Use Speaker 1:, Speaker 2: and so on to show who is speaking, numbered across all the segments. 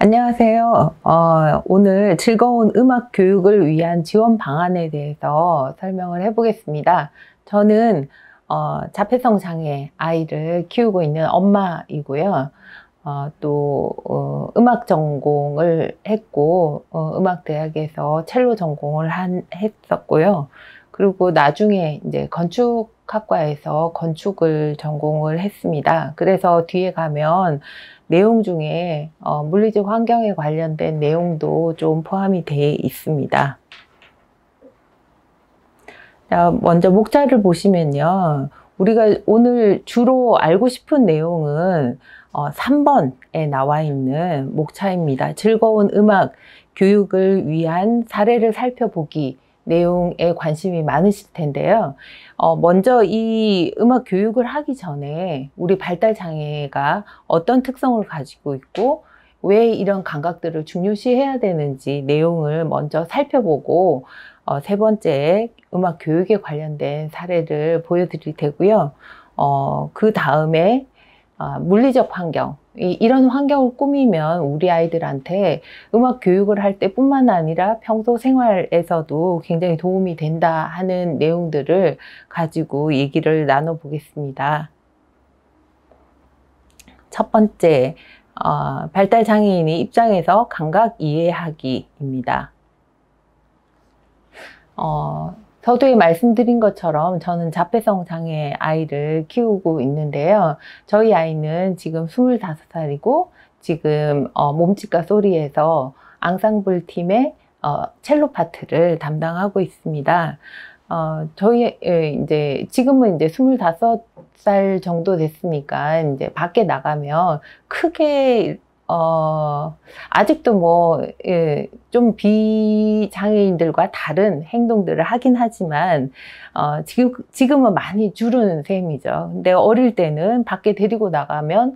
Speaker 1: 안녕하세요. 오늘 즐거운 음악 교육을 위한 지원 방안에 대해서 설명을 해보겠습니다. 저는 자폐성 장애 아이를 키우고 있는 엄마이고요. 음악 전공을 했고, 음악대학에서 첼로 전공을 했었고요. 그리고 나중에 이제 건축학과에서 건축을 전공을 했습니다. 그래서 뒤에 가면 내용 중에 물리적 환경에 관련된 내용도 좀 포함이 되어 있습니다. 자, 먼저 목차를 보시면요. 우리가 오늘 주로 알고 싶은 내용은 3번에 나와 있는 목차입니다. 즐거운 음악 교육을 위한 사례를 살펴보기 내용에 관심이 많으실 텐데요. 먼저 이 음악 교육을 하기 전에 우리 발달 장애가 어떤 특성을 가지고 있고 왜 이런 감각들을 중요시해야 되는지 내용을 먼저 살펴보고 세 번째 음악 교육에 관련된 사례를 보여드릴 테고요. 그 다음에 물리적 환경, 이런 환경을 꾸미면 우리 아이들한테 음악 교육을 할 때뿐만 아니라 평소 생활에서도 굉장히 도움이 된다 하는 내용들을 가지고 얘기를 나눠 보겠습니다. 첫 번째, 발달 장애인의 입장에서 감각 이해하기입니다. 서두에 말씀드린 것처럼 저는 자폐성 장애 아이를 키우고 있는데요. 저희 아이는 지금 25살이고 지금 몸짓과 소리에서 앙상블 팀의 첼로 파트를 담당하고 있습니다. 이제 지금은 이제 25살 정도 됐으니까 이제 밖에 나가면 크게 아직도 좀 비장애인들과 다른 행동들을 하긴 하지만, 지금은 많이 줄은 셈이죠. 근데 어릴 때는 밖에 데리고 나가면,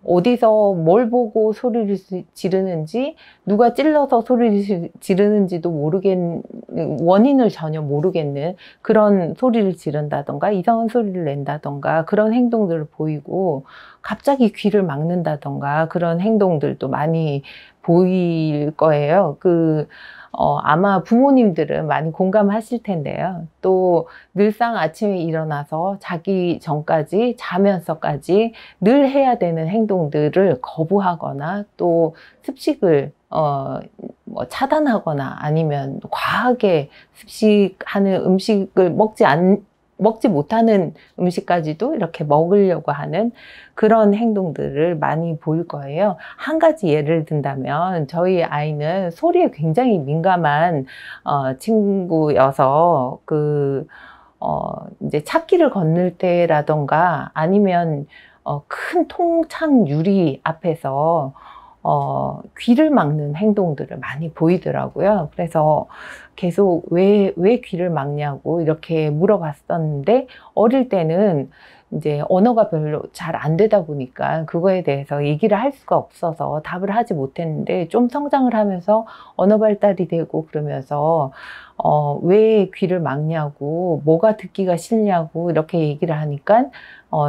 Speaker 1: 어디서 뭘 보고 소리를 지르는지, 누가 찔러서 소리를 지르는지도 원인을 전혀 모르겠는 그런 소리를 지른다던가, 이상한 소리를 낸다던가, 그런 행동들을 보이고, 갑자기 귀를 막는다던가, 그런 행동들도 많이 보일 거예요. 아마 부모님들은 많이 공감하실 텐데요. 또 늘상 아침에 일어나서 자기 전까지 자면서까지 늘 해야 되는 행동들을 거부하거나 또 습식을 차단하거나 아니면 과하게 습식하는 음식을 먹지 못하는 음식까지도 이렇게 먹으려고 하는 그런 행동들을 많이 보일 거예요. 한 가지 예를 든다면 저희 아이는 소리에 굉장히 민감한 친구여서 이제 찾기를 건널 때라던가 아니면 큰 통창 유리 앞에서 귀를 막는 행동들을 많이 보이더라고요. 그래서 계속 왜 귀를 막냐고 이렇게 물어봤었는데, 어릴 때는 이제 언어가 별로 잘 안 되다 보니까 그거에 대해서 얘기를 할 수가 없어서 답을 하지 못했는데, 좀 성장을 하면서 언어 발달이 되고 그러면서 왜 귀를 막냐고, 뭐가 듣기가 싫냐고 이렇게 얘기를 하니까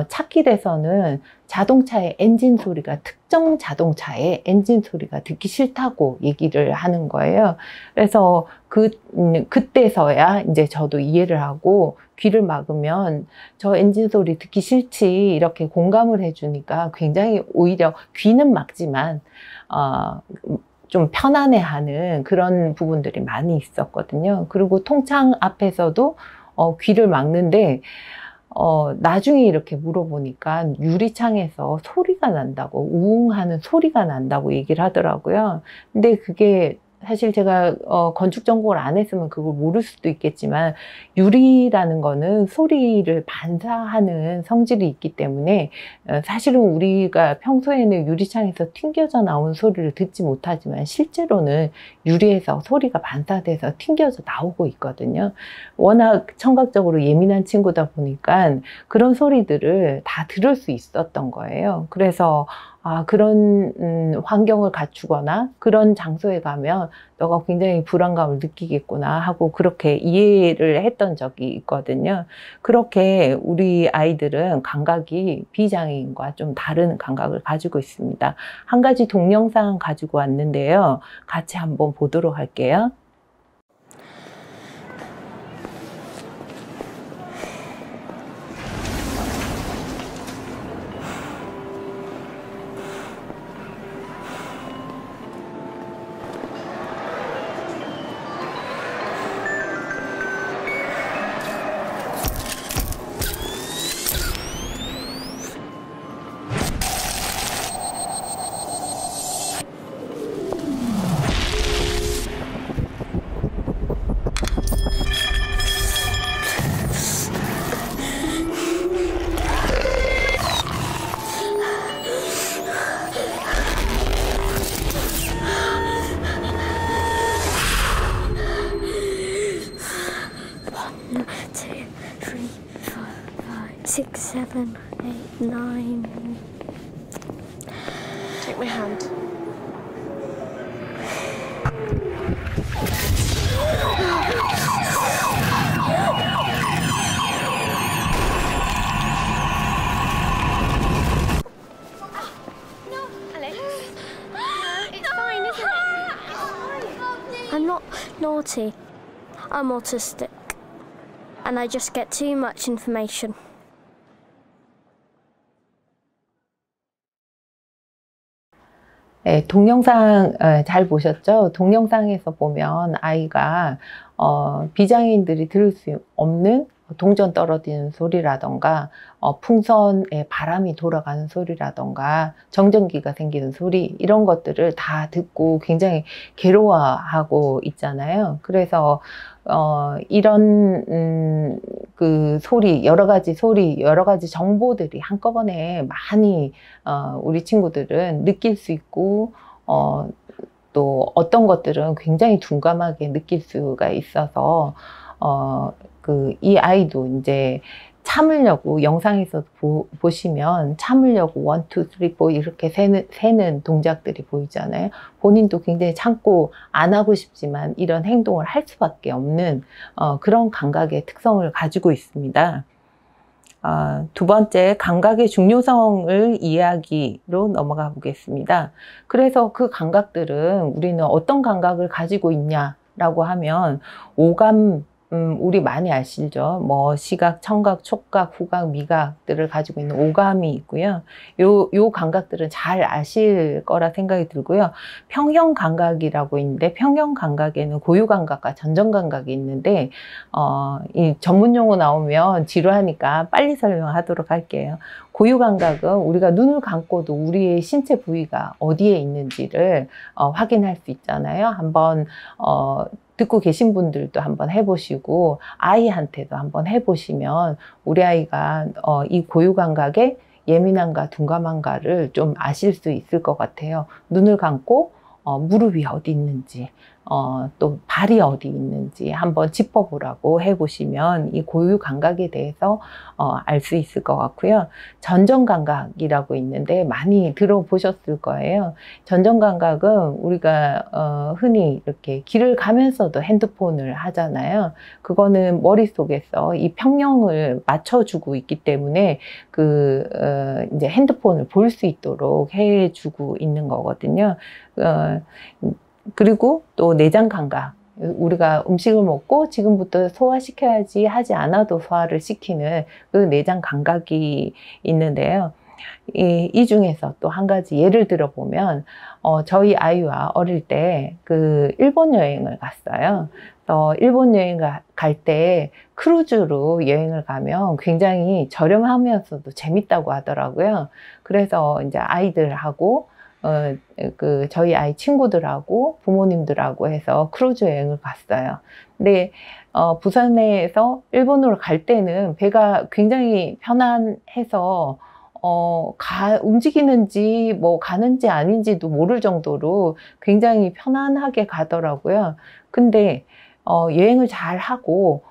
Speaker 1: 찾길에서는 자동차의 엔진 소리가, 특정 자동차의 엔진 소리가 듣기 싫다고 얘기를 하는 거예요. 그래서 그때서야 이제 저도 이해를 하고, 귀를 막으면 저 엔진 소리 듣기 싫지 이렇게 공감을 해주니까 굉장히 오히려 귀는 막지만 좀 편안해하는 그런 부분들이 많이 있었거든요. 그리고 통창 앞에서도 귀를 막는데 나중에 이렇게 물어보니까 유리창에서 소리가 난다고, 우웅하는 소리가 난다고 얘기를 하더라고요. 근데 그게 사실 제가 건축 전공을 안 했으면 그걸 모를 수도 있겠지만, 유리라는 거는 소리를 반사하는 성질이 있기 때문에 사실은 우리가 평소에는 유리창에서 튕겨져 나온 소리를 듣지 못하지만 실제로는 유리에서 소리가 반사돼서 튕겨져 나오고 있거든요. 워낙 청각적으로 예민한 친구다 보니까 그런 소리들을 다 들을 수 있었던 거예요. 그래서 그런 환경을 갖추거나 그런 장소에 가면 너가 굉장히 불안감을 느끼겠구나 하고 그렇게 이해를 했던 적이 있거든요. 그렇게 우리 아이들은 감각이 비장애인과 좀 다른 감각을 가지고 있습니다. 한 가지 동영상 가지고 왔는데요. 같이 한번 보도록 할게요.
Speaker 2: Two, three, four, five, six, seven, eight, nine. Take my hand. No, Alex. It's fine, isn't it? It's fine. I'm not naughty. I'm autistic. And I just get too much information.
Speaker 1: 네, 동영상 잘 보셨죠? 동영상에서 보면 아이가 비장애인들이 들을 수 없는 동전 떨어지는 소리라던가 풍선에 바람이 돌아가는 소리라던가 정전기가 생기는 소리 이런 것들을 다 듣고 굉장히 괴로워하고 있잖아요. 그래서 이런 그 소리, 여러 가지 정보들이 한꺼번에 많이 우리 친구들은 느낄 수 있고 또 어떤 것들은 굉장히 둥감하게 느낄 수가 있어서 이 아이도 이제 참으려고 영상에서 보시면 참으려고 1, 2, 3, 4 이렇게 세는 동작들이 보이잖아요. 본인도 굉장히 참고 안 하고 싶지만 이런 행동을 할 수밖에 없는 그런 감각의 특성을 가지고 있습니다. 두 번째, 감각의 중요성을 이야기로 넘어가 보겠습니다. 그래서 그 감각들은 우리는 어떤 감각을 가지고 있냐라고 하면 오감, 우리 많이 아시죠? 뭐 시각, 청각, 촉각, 후각, 미각들을 가지고 있는 오감이 있고요. 요 감각들은 잘 아실 거라 생각이 들고요. 평형 감각이라고 있는데 평형 감각에는 고유 감각과 전전 감각이 있는데 이 전문 용어 나오면 지루하니까 빨리 설명하도록 할게요. 고유 감각은 우리가 눈을 감고도 우리의 신체 부위가 어디에 있는지를 확인할 수 있잖아요. 한번 듣고 계신 분들도 한번 해보시고 아이한테도 한번 해보시면 우리 아이가 이 고유 감각의 예민한가 둔감한가를 좀 아실 수 있을 것 같아요. 눈을 감고 무릎이 어디 있는지 또 발이 어디 있는지 한번 짚어보라고 해보시면 이 고유 감각에 대해서 알 수 있을 것 같고요. 전전 감각이라고 있는데 많이 들어보셨을 거예요. 전전 감각은 우리가 흔히 이렇게 길을 가면서도 핸드폰을 하잖아요. 그거는 머릿속에서 이 평형을 맞춰주고 있기 때문에 이제 핸드폰을 볼 수 있도록 해주고 있는 거거든요. 그리고 또 내장 감각, 우리가 음식을 먹고 지금부터 소화시켜야지 하지 않아도 소화를 시키는 그 내장 감각이 있는데요. 이 중에서 또 한 가지 예를 들어 보면 저희 아이와 어릴 때 일본 여행을 갔어요. 그래서 일본 여행 갈 때 크루즈로 여행을 가면 굉장히 저렴하면서도 재밌다고 하더라고요. 그래서 이제 아이들하고 저희 아이 친구들하고 부모님들하고 해서 크루즈 여행을 갔어요. 근데 부산에서 일본으로 갈 때는 배가 굉장히 편안해서 움직이는지 뭐 가는지 아닌지도 모를 정도로 굉장히 편안하게 가더라고요. 근데 여행을 잘 하고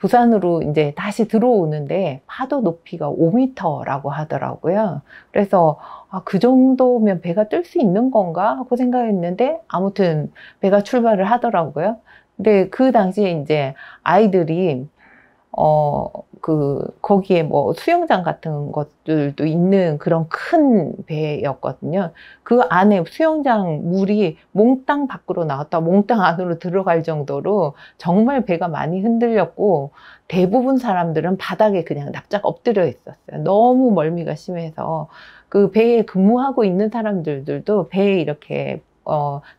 Speaker 1: 부산으로 이제 다시 들어오는데 파도 높이가 5m라고 하더라고요. 그래서 그 정도면 배가 뜰 수 있는 건가 하고 생각했는데 아무튼 배가 출발을 하더라고요. 근데 그 당시에 이제 아이들이 거기에 뭐 수영장 같은 것들도 있는 그런 큰 배였거든요. 그 안에 수영장 물이 몽땅 밖으로 나왔다 몽땅 안으로 들어갈 정도로 정말 배가 많이 흔들렸고, 대부분 사람들은 바닥에 그냥 납작 엎드려 있었어요. 너무 멀미가 심해서. 그 배에 근무하고 있는 사람들도 배에 이렇게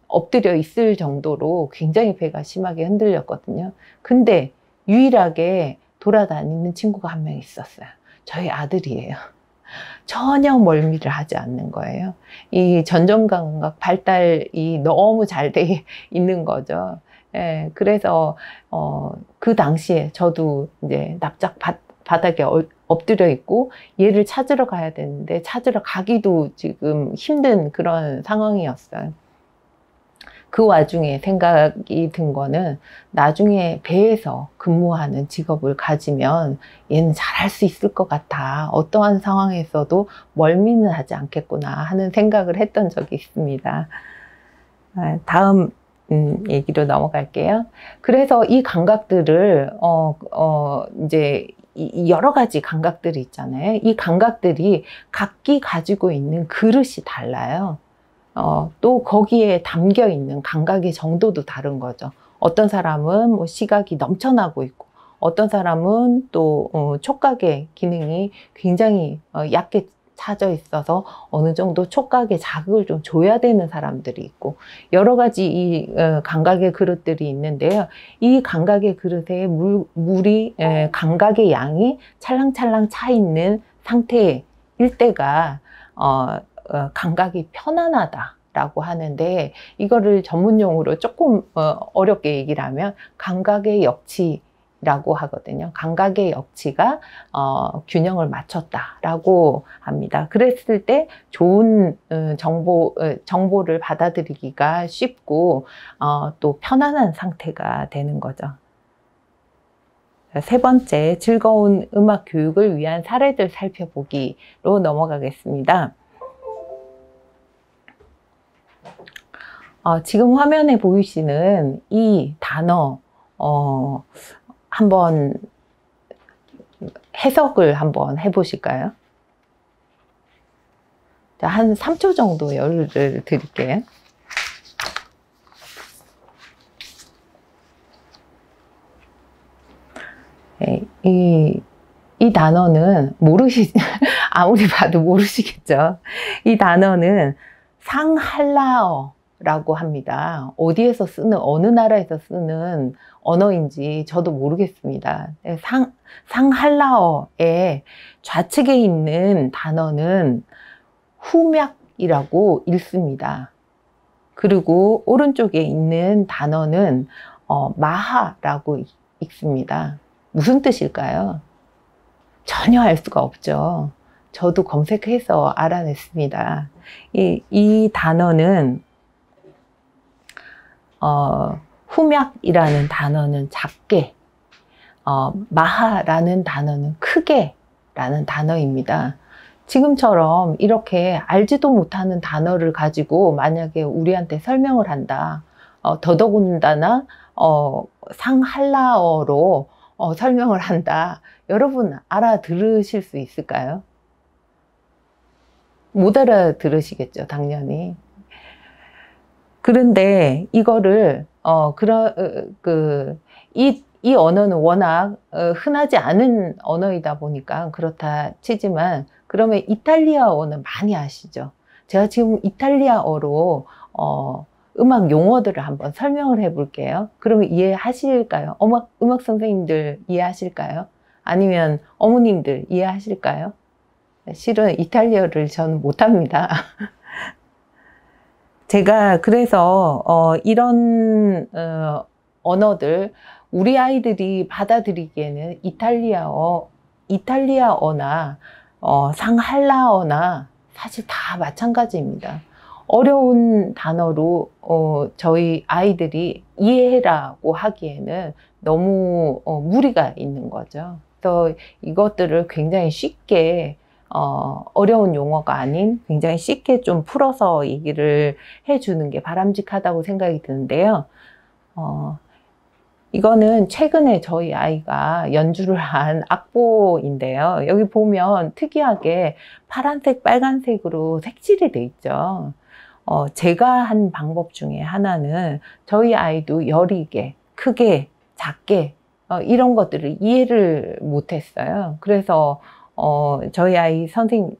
Speaker 1: 엎드려 있을 정도로 굉장히 배가 심하게 흔들렸거든요. 근데 유일하게 돌아다니는 친구가 한 명 있었어요. 저희 아들이에요. 전혀 멀미를 하지 않는 거예요. 이 전정감각 발달이 너무 잘 돼 있는 거죠. 예, 그래서 그 당시에 저도 이제 납작 바닥에 엎드려 있고 얘를 찾으러 가야 되는데 찾으러 가기도 지금 힘든 그런 상황이었어요. 그 와중에 생각이 든 거는 나중에 배에서 근무하는 직업을 가지면 얘는 잘할 수 있을 것 같아. 어떠한 상황에서도 멀미는 하지 않겠구나 하는 생각을 했던 적이 있습니다. 다음 얘기로 넘어갈게요. 그래서 이 감각들을 이제 여러 가지 감각들이 있잖아요. 이 감각들이 각기 가지고 있는 그릇이 달라요. 또 거기에 담겨 있는 감각의 정도도 다른 거죠. 어떤 사람은 뭐 시각이 넘쳐나고 있고, 어떤 사람은 또 촉각의 기능이 굉장히 얕게 차져 있어서 어느 정도 촉각의 자극을 좀 줘야 되는 사람들이 있고, 여러 가지 이 감각의 그릇들이 있는데요. 이 감각의 그릇에 물이 감각의 양이 찰랑찰랑 차 있는 상태일 때가 감각이 편안하다라고 하는데, 이거를 전문용어로 조금 어렵게 얘기를 하면 감각의 역치라고 하거든요. 감각의 역치가 균형을 맞췄다라고 합니다. 그랬을 때 좋은 정보를 받아들이기가 쉽고 또 편안한 상태가 되는 거죠. 세 번째, 즐거운 음악 교육을 위한 사례들 살펴보기로 넘어가겠습니다. 지금 화면에 보이시는 이 단어 한번 해석을 한번 해보실까요? 자, 한 3초 정도 여유를 드릴게요. 네, 이 단어는 아무리 봐도 모르시겠죠. 이 단어는 상할라어라고 합니다. 어디에서 쓰는, 어느 나라에서 쓰는 언어인지 저도 모르겠습니다. 상할라어의 좌측에 있는 단어는 후맥이라고 읽습니다. 그리고 오른쪽에 있는 단어는 마하라고 읽습니다. 무슨 뜻일까요? 전혀 알 수가 없죠. 저도 검색해서 알아냈습니다. 이 단어는 후맥이라는 단어는 작게, 마하라는 단어는 크게 라는 단어입니다. 지금처럼 이렇게 알지도 못하는 단어를 가지고 만약에 우리한테 설명을 한다, 더더군다나 상할라어로 설명을 한다, 여러분 알아들으실 수 있을까요? 못 알아들으시겠죠, 당연히. 그런데 이거를 이 언어는 워낙 흔하지 않은 언어이다 보니까 그렇다 치지만, 그러면 이탈리아어는 많이 아시죠? 제가 지금 이탈리아어로 음악 용어들을 한번 설명을 해 볼게요. 그러면 이해하실까요? 음악 선생님들 이해하실까요? 아니면 어머님들 이해하실까요? 실은 이탈리아를 저는 못합니다. 제가 그래서 이런 언어들, 우리 아이들이 받아들이기에는 이탈리아어나 상할라어나 사실 다 마찬가지입니다. 어려운 단어로 저희 아이들이 이해해라고 하기에는 너무 무리가 있는 거죠. 그래서 이것들을 굉장히 쉽게 어려운 용어가 아닌 굉장히 쉽게 좀 풀어서 얘기를 해주는 게 바람직하다고 생각이 드는데요. 이거는 최근에 저희 아이가 연주를 한 악보인데요. 여기 보면 특이하게 파란색, 빨간색으로 색칠이 돼 있죠. 제가 한 방법 중에 하나는 저희 아이도 여리게, 크게, 작게 이런 것들을 이해를 못했어요. 그래서 저희 아이 선생님,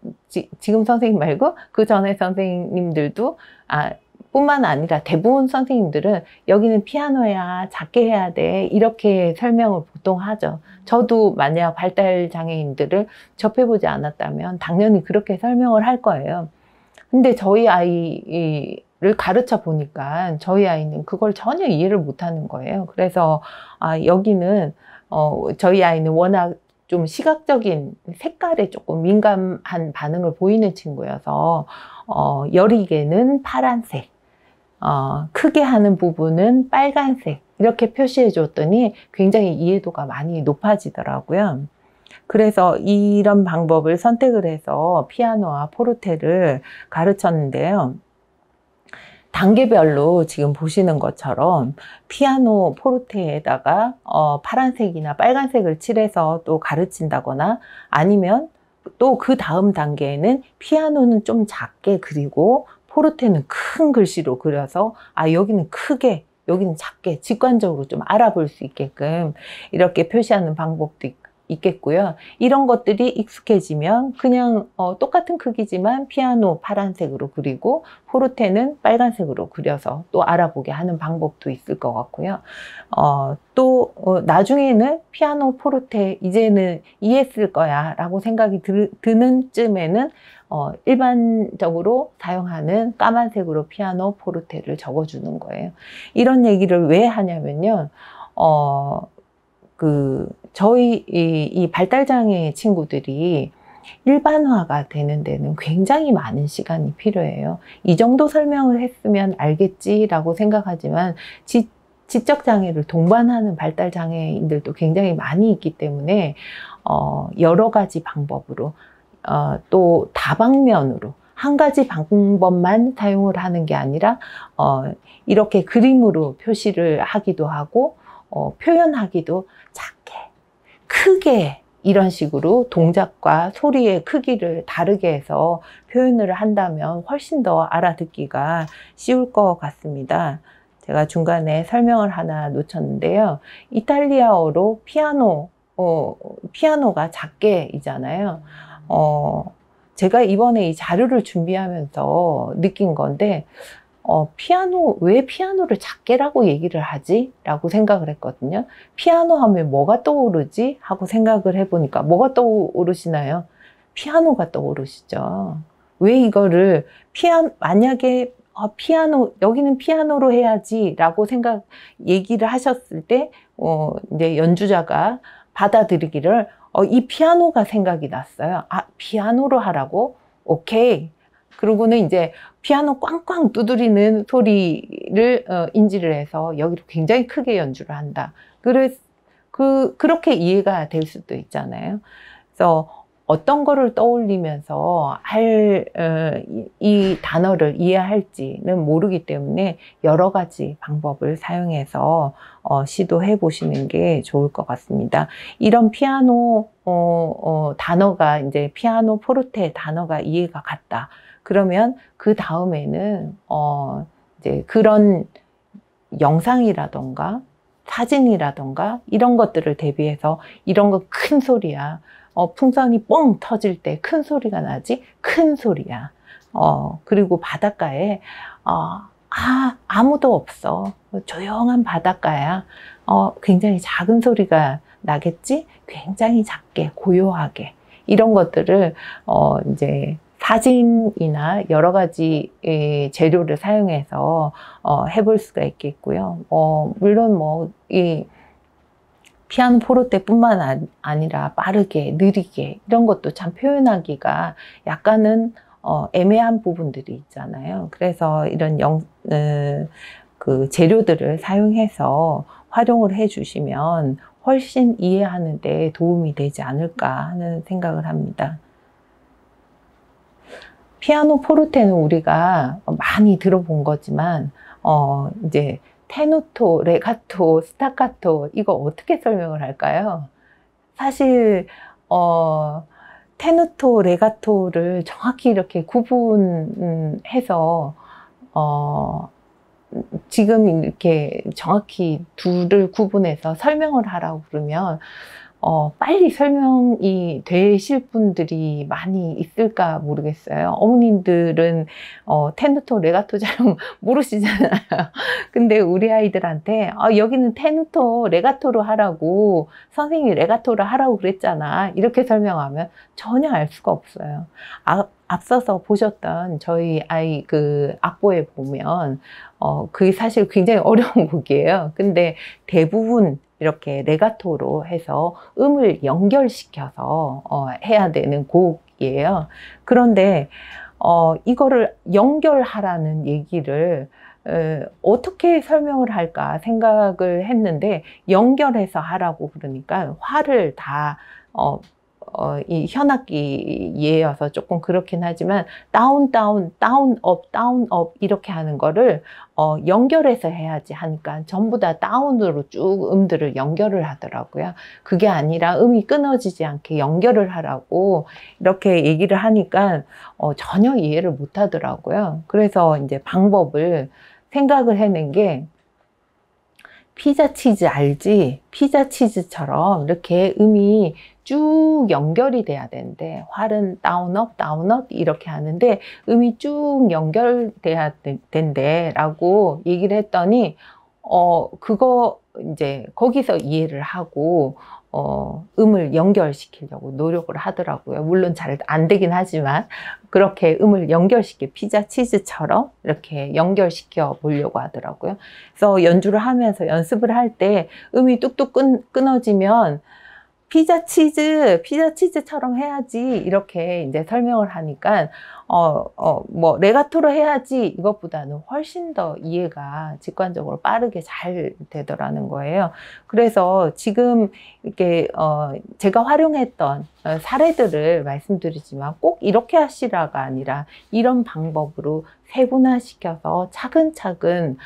Speaker 1: 지금 선생님 말고 그 전에 선생님들도 뿐만 아니라 대부분 선생님들은 여기는 피아노야, 작게 해야 돼 이렇게 설명을 보통 하죠. 저도 만약 발달장애인들을 접해보지 않았다면 당연히 그렇게 설명을 할 거예요. 근데 저희 아이를 가르쳐 보니까 저희 아이는 그걸 전혀 이해를 못하는 거예요. 그래서 여기는 저희 아이는 워낙 좀 시각적인 색깔에 조금 민감한 반응을 보이는 친구여서 여리게는 파란색, 크게 하는 부분은 빨간색 이렇게 표시해 줬더니 굉장히 이해도가 많이 높아지더라고요. 그래서 이런 방법을 선택을 해서 피아노와 포르테를 가르쳤는데요. 단계별로 지금 보시는 것처럼 피아노 포르테에다가 파란색이나 빨간색을 칠해서 또 가르친다거나 아니면 또 그 다음 단계에는 피아노는 좀 작게 그리고 포르테는 큰 글씨로 그려서 여기는 크게 여기는 작게 직관적으로 좀 알아볼 수 있게끔 이렇게 표시하는 방법도 있겠고요. 이런 것들이 익숙해지면 그냥 똑같은 크기지만 피아노 파란색으로 그리고 포르테는 빨간색으로 그려서 또 알아보게 하는 방법도 있을 것 같고요. 또 나중에는 피아노 포르테 이제는 이해했을 거야 라고 생각이 드는 쯤에는 일반적으로 사용하는 까만색으로 피아노 포르테를 적어주는 거예요. 이런 얘기를 왜 하냐면요. 저희 이 발달장애 친구들이 일반화가 되는 데는 굉장히 많은 시간이 필요해요. 이 정도 설명을 했으면 알겠지라고 생각하지만 지적장애를 동반하는 발달장애인들도 굉장히 많이 있기 때문에 여러 가지 방법으로 또 다방면으로 한 가지 방법만 사용을 하는 게 아니라 이렇게 그림으로 표시를 하기도 하고 표현하기도 작게, 크게 이런 식으로 동작과 소리의 크기를 다르게 해서 표현을 한다면 훨씬 더 알아듣기가 쉬울 것 같습니다. 제가 중간에 설명을 하나 놓쳤는데요. 이탈리아어로 피아노가 작게이잖아요. 제가 이번에 이 자료를 준비하면서 느낀 건데 왜 피아노를 작게라고 얘기를 하지? 라고 생각을 했거든요. 피아노 하면 뭐가 떠오르지? 하고 생각을 해보니까 뭐가 떠오르시나요? 피아노가 떠오르시죠. 왜 이거를 만약에 여기는 피아노로 해야지 라고 얘기를 하셨을 때 이제 연주자가 받아들이기를 이 피아노가 생각이 났어요. 피아노로 하라고? 오케이. 그러고는 이제 피아노 꽝꽝 두드리는 소리를 인지를 해서 여기로 굉장히 크게 연주를 한다. 그렇게 이해가 될 수도 있잖아요. 그래서 어떤 거를 떠올리면서 이 단어를 이해할지는 모르기 때문에 여러 가지 방법을 사용해서 시도해 보시는 게 좋을 것 같습니다. 이런 피아노 단어가 이제 피아노 포르테 단어가 이해가 갔다. 그러면 그 다음에는 이제 그런 영상이라던가 사진이라던가 이런 것들을 대비해서 이런 거 큰 소리야. 풍선이 뻥 터질 때 큰 소리가 나지? 큰 소리야. 그리고 바닷가에 아무도 없어. 조용한 바닷가야. 굉장히 작은 소리가 나겠지? 굉장히 작게, 고요하게. 이런 것들을 이제 사진이나 여러 가지 재료를 사용해서 해볼 수가 있겠고요. 물론 이 피아노 포르테뿐만 아니라 빠르게, 느리게 이런 것도 참 표현하기가 약간은 애매한 부분들이 있잖아요. 그래서 이런 그 재료들을 사용해서 활용을 해 주시면 훨씬 이해하는 데 도움이 되지 않을까 하는 생각을 합니다. 피아노 포르테는 우리가 많이 들어본 거지만 이제 테누토, 레가토, 스타카토 이거 어떻게 설명을 할까요? 사실 테누토, 레가토를 정확히 이렇게 구분해서 지금 이렇게 정확히 둘을 구분해서 설명을 하라고 그러면 빨리 설명이 되실 분들이 많이 있을까 모르겠어요. 어머님들은 테누토, 레가토 잘 모르시잖아요. 근데 우리 아이들한테 여기는 테누토, 레가토로 하라고 선생님이 레가토를 하라고 그랬잖아. 이렇게 설명하면 전혀 알 수가 없어요. 앞서서 보셨던 저희 아이 그 악보에 보면 그게 사실 굉장히 어려운 곡이에요. 근데 대부분 이렇게 레가토로 해서 음을 연결시켜서 해야 되는 곡이에요. 그런데 이거를 연결하라는 얘기를 어떻게 설명을 할까 생각을 했는데 연결해서 하라고 그러니까 화를 다 이 현악기예여서 조금 그렇긴 하지만 다운 다운 다운 업 이렇게 하는 거를 연결해서 해야지 하니까 전부 다 다운으로 쭉 음들을 연결을 하더라고요. 그게 아니라 음이 끊어지지 않게 연결을 하라고 이렇게 얘기를 하니까 전혀 이해를 못 하더라고요. 그래서 이제 방법을 생각을 해낸 게 피자 치즈 알지? 피자 치즈처럼 이렇게 음이 쭉 연결이 돼야 되는데 활은 다운업 다운업 이렇게 하는데 음이 쭉 연결돼야 된대 라고 얘기를 했더니 그거 이제 거기서 이해를 하고 음을 연결시키려고 노력을 하더라고요. 물론 잘 안 되긴 하지만 그렇게 음을 연결시켜 피자 치즈처럼 이렇게 연결시켜 보려고 하더라고요. 그래서 연주를 하면서 연습을 할 때 음이 뚝뚝 끊어지면 피자 치즈처럼 해야지 이렇게 이제 설명을 하니까 뭐 레가토로 해야지 이것보다는 훨씬 더 이해가 직관적으로 빠르게 잘 되더라는 거예요. 그래서 지금 이렇게 제가 활용했던 사례들을 말씀드리지만 꼭 이렇게 하시라가 아니라 이런 방법으로 세분화시켜서 차근차근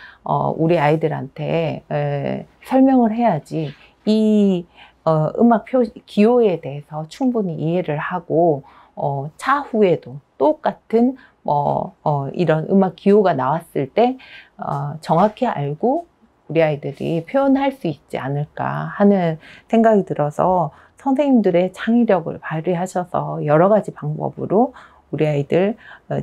Speaker 1: 우리 아이들한테 설명을 해야지 이 음악 기호에 대해서 충분히 이해를 하고 차후에도 똑같은 이런 음악 기호가 나왔을 때 정확히 알고 우리 아이들이 표현할 수 있지 않을까 하는 생각이 들어서 선생님들의 창의력을 발휘하셔서 여러 가지 방법으로 우리 아이들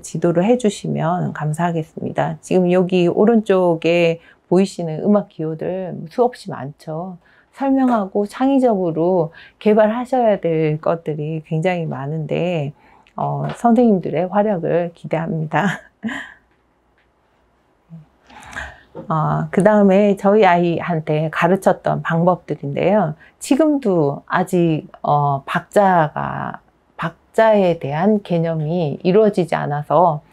Speaker 1: 지도를 해주시면 감사하겠습니다. 지금 여기 오른쪽에 보이시는 음악 기호들 수없이 많죠. 설명하고 창의적으로 개발하셔야 될 것들이 굉장히 많은데 선생님들의 활약을 기대합니다. 그 다음에 저희 아이한테 가르쳤던 방법들인데요. 지금도 아직 박자에 대한 개념이 이루어지지 않아서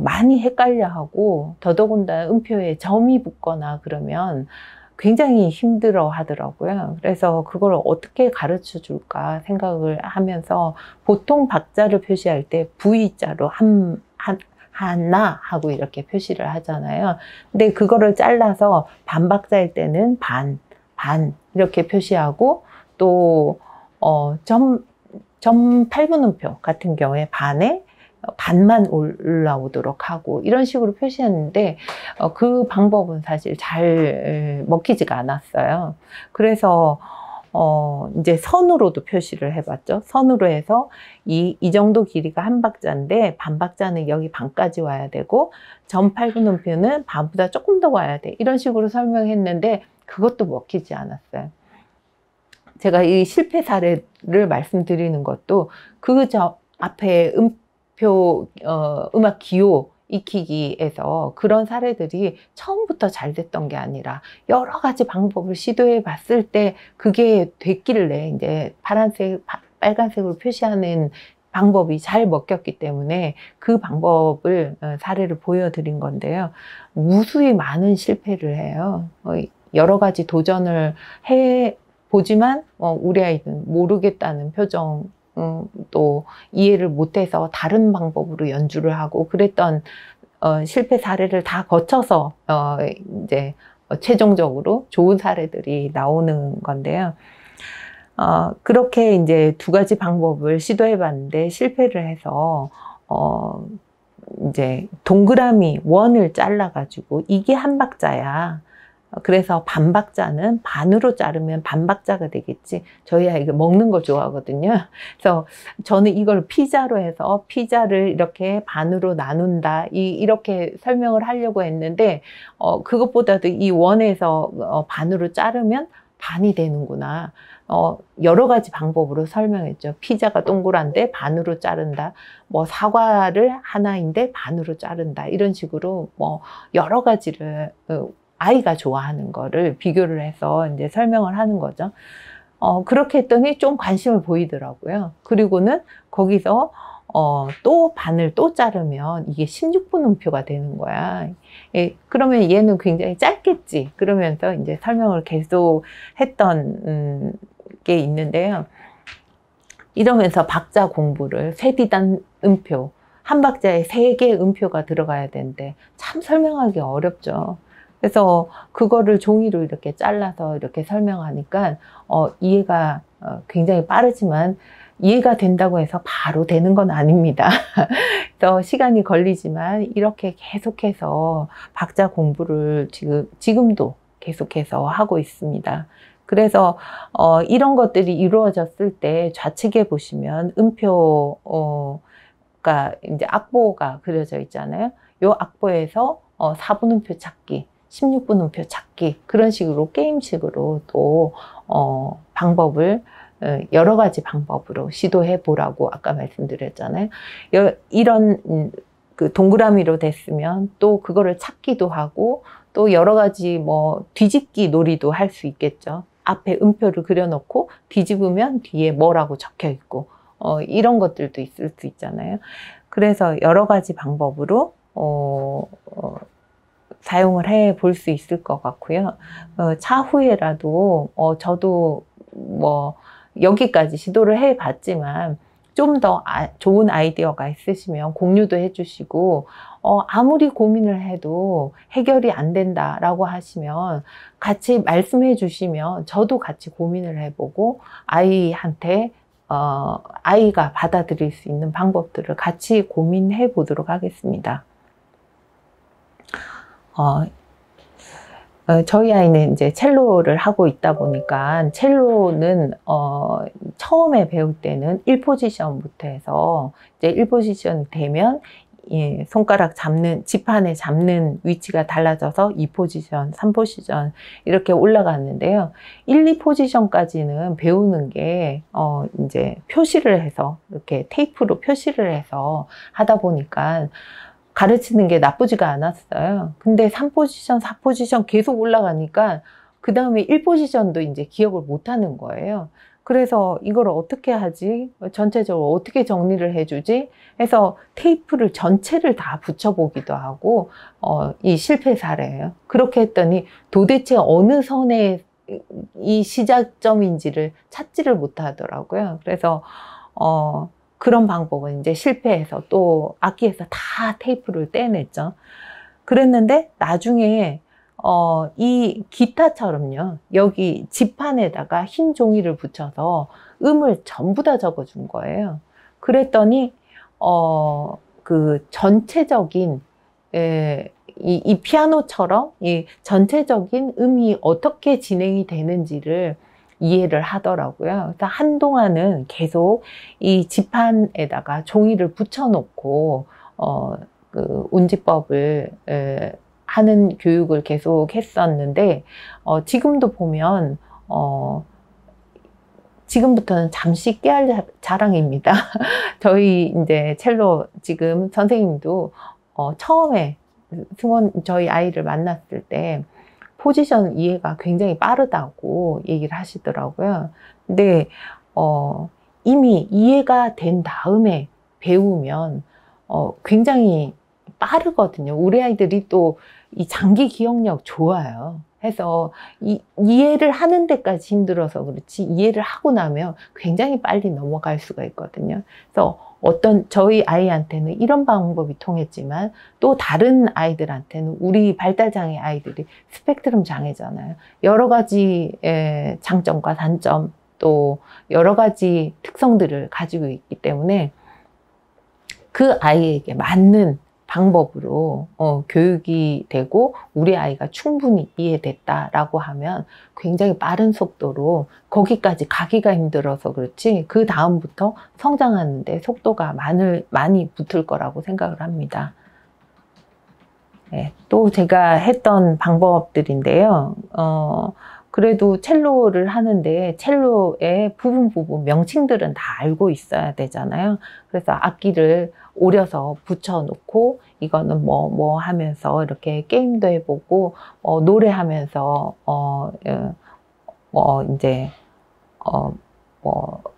Speaker 1: 많이 헷갈려하고 더더군다나 음표에 점이 붙거나 그러면 굉장히 힘들어 하더라고요. 그래서 그걸 어떻게 가르쳐 줄까 생각을 하면서 보통 박자를 표시할 때 V자로 하나 하고 이렇게 표시를 하잖아요. 근데 그거를 잘라서 반박자일 때는 반 이렇게 표시하고 또 점 8분음표 같은 경우에 반만 올라오도록 하고 이런 식으로 표시했는데 그 방법은 사실 잘 먹히지가 않았어요. 그래서 이제 선으로도 표시를 해봤죠. 선으로 해서 이 정도 길이가 한 박자인데 반박자는 여기 반까지 와야 되고 점 8분음표는 반보다 조금 더 와야 돼. 이런 식으로 설명했는데 그것도 먹히지 않았어요. 제가 이 실패 사례를 말씀드리는 것도 그 앞에 음악 기호 익히기에서 그런 사례들이 처음부터 잘 됐던 게 아니라 여러 가지 방법을 시도해 봤을 때 그게 됐길래 이제 파란색, 빨간색으로 표시하는 방법이 잘 먹혔기 때문에 그 방법을 사례를 보여드린 건데요. 무수히 많은 실패를 해요. 여러 가지 도전을 해보지만 우리 아이는 모르겠다는 표정, 또 이해를 못해서 다른 방법으로 연주를 하고 그랬던 실패 사례를 다 거쳐서 이제 최종적으로 좋은 사례들이 나오는 건데요. 그렇게 이제 두 가지 방법을 시도해 봤는데 실패를 해서, 이제 동그라미 원을 잘라가지고 이게 한 박자야. 그래서 반 박자는 반으로 자르면 반 박자가 되겠지. 저희 아이가 먹는 거 좋아하거든요. 그래서 저는 이걸 피자로 해서 피자를 이렇게 반으로 나눈다. 이렇게 설명을 하려고 했는데, 그것보다도 이 원에서 반으로 자르면 반이 되는구나. 여러 가지 방법으로 설명했죠. 피자가 동그란데 반으로 자른다. 뭐 사과를 하나인데 반으로 자른다. 이런 식으로 뭐 여러 가지를 아이가 좋아하는 거를 비교를 해서 이제 설명을 하는 거죠. 그렇게 했더니 좀 관심을 보이더라고요. 그리고는 거기서 또 반을 또 자르면 이게 16분 음표가 되는 거야. 예, 그러면 얘는 굉장히 짧겠지. 그러면서 이제 설명을 계속 했던 게 있는데요. 이러면서 박자 공부를 세비단 음표, 한 박자에 3개 음표가 들어가야 되는데 참 설명하기 어렵죠. 그래서 그거를 종이로 이렇게 잘라서 이렇게 설명하니까 이해가 굉장히 빠르지만 이해가 된다고 해서 바로 되는 건 아닙니다. 그래서 시간이 걸리지만 이렇게 계속해서 박자 공부를 지금도 계속해서 하고 있습니다. 그래서 이런 것들이 이루어졌을 때 좌측에 보시면 음표가 이제 악보가 그려져 있잖아요. 이 악보에서 4분 음표 찾기, 16분 음표 찾기, 그런 식으로 게임식으로 또 방법을 여러 가지 방법으로 시도해 보라고 아까 말씀드렸잖아요. 이런 그 동그라미로 됐으면 또 그거를 찾기도 하고 또 여러 가지 뭐 뒤집기 놀이도 할 수 있겠죠. 앞에 음표를 그려놓고 뒤집으면 뒤에 뭐라고 적혀 있고 이런 것들도 있을 수 있잖아요. 그래서 여러 가지 방법으로 사용을 해 볼 수 있을 것 같고요. 차후에라도 저도 뭐 여기까지 시도를 해 봤지만 좀 더 좋은 아이디어가 있으시면 공유도 해 주시고 아무리 고민을 해도 해결이 안 된다라고 하시면 같이 말씀해 주시면 저도 같이 고민을 해보고 아이한테 아이가 받아들일 수 있는 방법들을 같이 고민해 보도록 하겠습니다. 저희 아이는 이제 첼로를 하고 있다 보니까 첼로는 처음에 배울 때는 1포지션부터 해서 이제 1포지션 되면 손가락 잡는, 지판에 잡는 위치가 달라져서 2포지션, 3포지션 이렇게 올라갔는데요. 1, 2포지션까지는 배우는 게 이제 표시를 해서 이렇게 테이프로 표시를 해서 하다 보니까 가르치는 게 나쁘지가 않았어요. 근데 3포지션, 4포지션 계속 올라가니까 그 다음에 1포지션도 이제 기억을 못 하는 거예요. 그래서 이걸 어떻게 하지? 전체적으로 어떻게 정리를 해주지? 해서 테이프를 전체를 다 붙여보기도 하고 이 실패 사례예요. 그렇게 했더니 도대체 어느 선에 이 시작점인지를 찾지를 못하더라고요. 그래서 그런 방법은 이제 실패해서 또 악기에서 다 테이프를 떼냈죠. 그랬는데 나중에 이 기타처럼요. 여기 지판에다가 흰 종이를 붙여서 음을 전부 다 적어준 거예요. 그랬더니 그 전체적인 이 피아노처럼 이 전체적인 음이 어떻게 진행이 되는지를 이해를 하더라고요. 그래서 한동안은 계속 이 지판에다가 종이를 붙여놓고 그 운지법을 하는 교육을 계속 했었는데 지금도 보면 지금부터는 잠시 깨알 자랑입니다. 저희 이제 첼로 지금 선생님도 처음에 저희 아이를 만났을 때 포지션 이해가 굉장히 빠르다고 얘기를 하시더라고요. 근데 이미 이해가 된 다음에 배우면 굉장히 빠르거든요. 우리 아이들이 또 이 장기 기억력 좋아요. 해서 이해를 하는 데까지 힘들어서 그렇지 이해를 하고 나면 굉장히 빨리 넘어갈 수가 있거든요. 그래서 저희 아이한테는 이런 방법이 통했지만 또 다른 아이들한테는 우리 발달장애 아이들이 스펙트럼 장애잖아요. 여러 가지 장점과 단점 또 여러 가지 특성들을 가지고 있기 때문에 그 아이에게 맞는 방법으로 교육이 되고 우리 아이가 충분히 이해됐다라고 하면 굉장히 빠른 속도로 거기까지 가기가 힘들어서 그렇지 그 다음부터 성장하는데 속도가 많이 붙을 거라고 생각을 합니다. 네, 또 제가 했던 방법들인데요. 그래도 첼로를 하는데 첼로의 부분 명칭들은 다 알고 있어야 되잖아요. 그래서 악기를 오려서 붙여놓고 이거는 뭐 하면서 이렇게 게임도 해보고 노래하면서 이제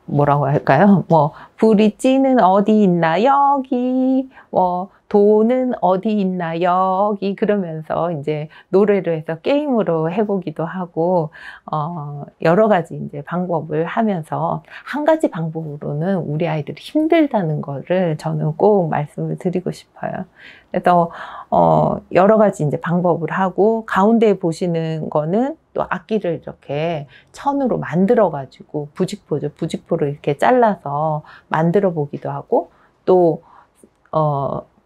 Speaker 1: 뭐라고 할까요? 브릿지는 어디 있나 여기 도는 어디 있나 여기 그러면서 이제 노래를 해서 게임으로 해보기도 하고 여러 가지 이제 방법을 하면서 한 가지 방법으로는 우리 아이들이 힘들다는 거를 저는 꼭 말씀을 드리고 싶어요. 그래서 여러 가지 이제 방법을 하고 가운데 보시는 거는 또 악기를 이렇게 천으로 만들어 가지고 부직포를 이렇게 잘라서 만들어 보기도 하고 또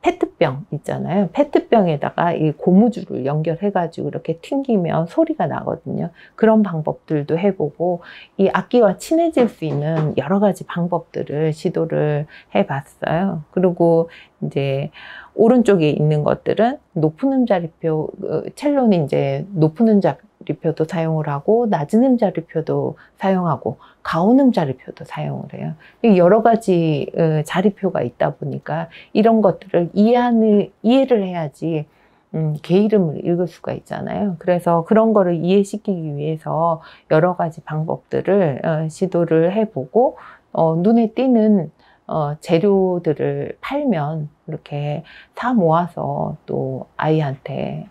Speaker 1: 페트병 있잖아요. 페트병에다가 이 고무줄을 연결해 가지고 이렇게 튕기면 소리가 나거든요. 그런 방법들도 해보고 이 악기와 친해질 수 있는 여러 가지 방법들을 시도를 해봤어요. 그리고 이제 오른쪽에 있는 것들은 높은 음자리표, 첼로는 이제 높은 음자리표도 사용을 하고 낮은 음자리표도 사용하고 가온 음자리표도 사용을 해요. 여러 가지 자리표가 있다 보니까 이런 것들을 이해를 해야지 개 이름을 읽을 수가 있잖아요. 그래서 그런 거를 이해시키기 위해서 여러 가지 방법들을 시도를 해보고 눈에 띄는 재료들을 팔면 이렇게 사 모아서 또 아이한테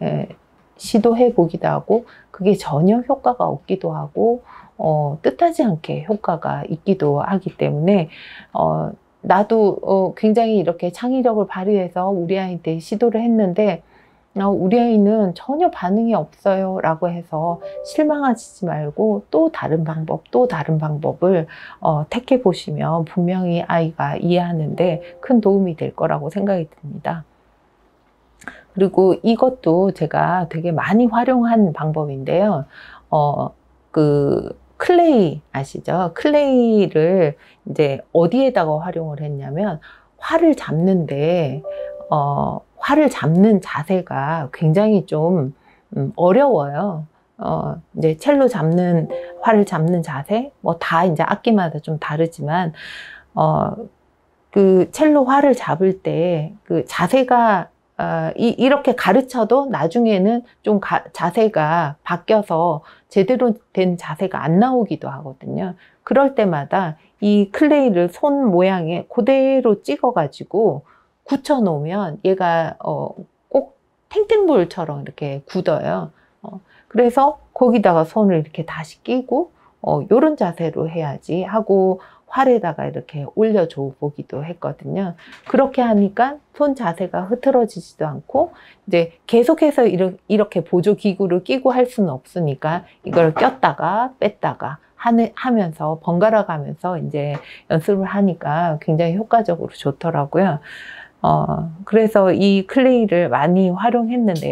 Speaker 1: 시도해 보기도 하고 그게 전혀 효과가 없기도 하고 뜻하지 않게 효과가 있기도 하기 때문에 나도 굉장히 이렇게 창의력을 발휘해서 우리 아이한테 시도를 했는데 우리 아이는 전혀 반응이 없어요 라고 해서 실망하시지 말고 또 다른 방법을 택해 보시면 분명히 아이가 이해하는데 큰 도움이 될 거라고 생각이 듭니다. 그리고 이것도 제가 되게 많이 활용한 방법인데요. 클레이 아시죠? 클레이를 이제 어디에다가 활용을 했냐면 활을 잡는데 활을 잡는 자세가 굉장히 좀 어려워요. 이제 첼로 활을 잡는 자세, 다 이제 악기마다 좀 다르지만, 그 첼로 활을 잡을 때 그 자세가, 이렇게 가르쳐도 나중에는 좀 자세가 바뀌어서 제대로 된 자세가 안 나오기도 하거든요. 그럴 때마다 이 클레이를 손 모양에 그대로 찍어가지고 굳혀 놓으면 얘가 꼭 탱탱볼처럼 이렇게 굳어요. 그래서 거기다가 손을 이렇게 다시 끼고 요런 자세로 해야지 하고 활에다가 이렇게 올려줘 보기도 했거든요. 그렇게 하니까 손 자세가 흐트러지지도 않고 이제 계속해서 이렇게 보조 기구를 끼고 할 수는 없으니까 이걸 꼈다가 뺐다가 하면서 번갈아 가면서 이제 연습을 하니까 굉장히 효과적으로 좋더라고요. 그래서 이 클레이를 많이 활용했는데요.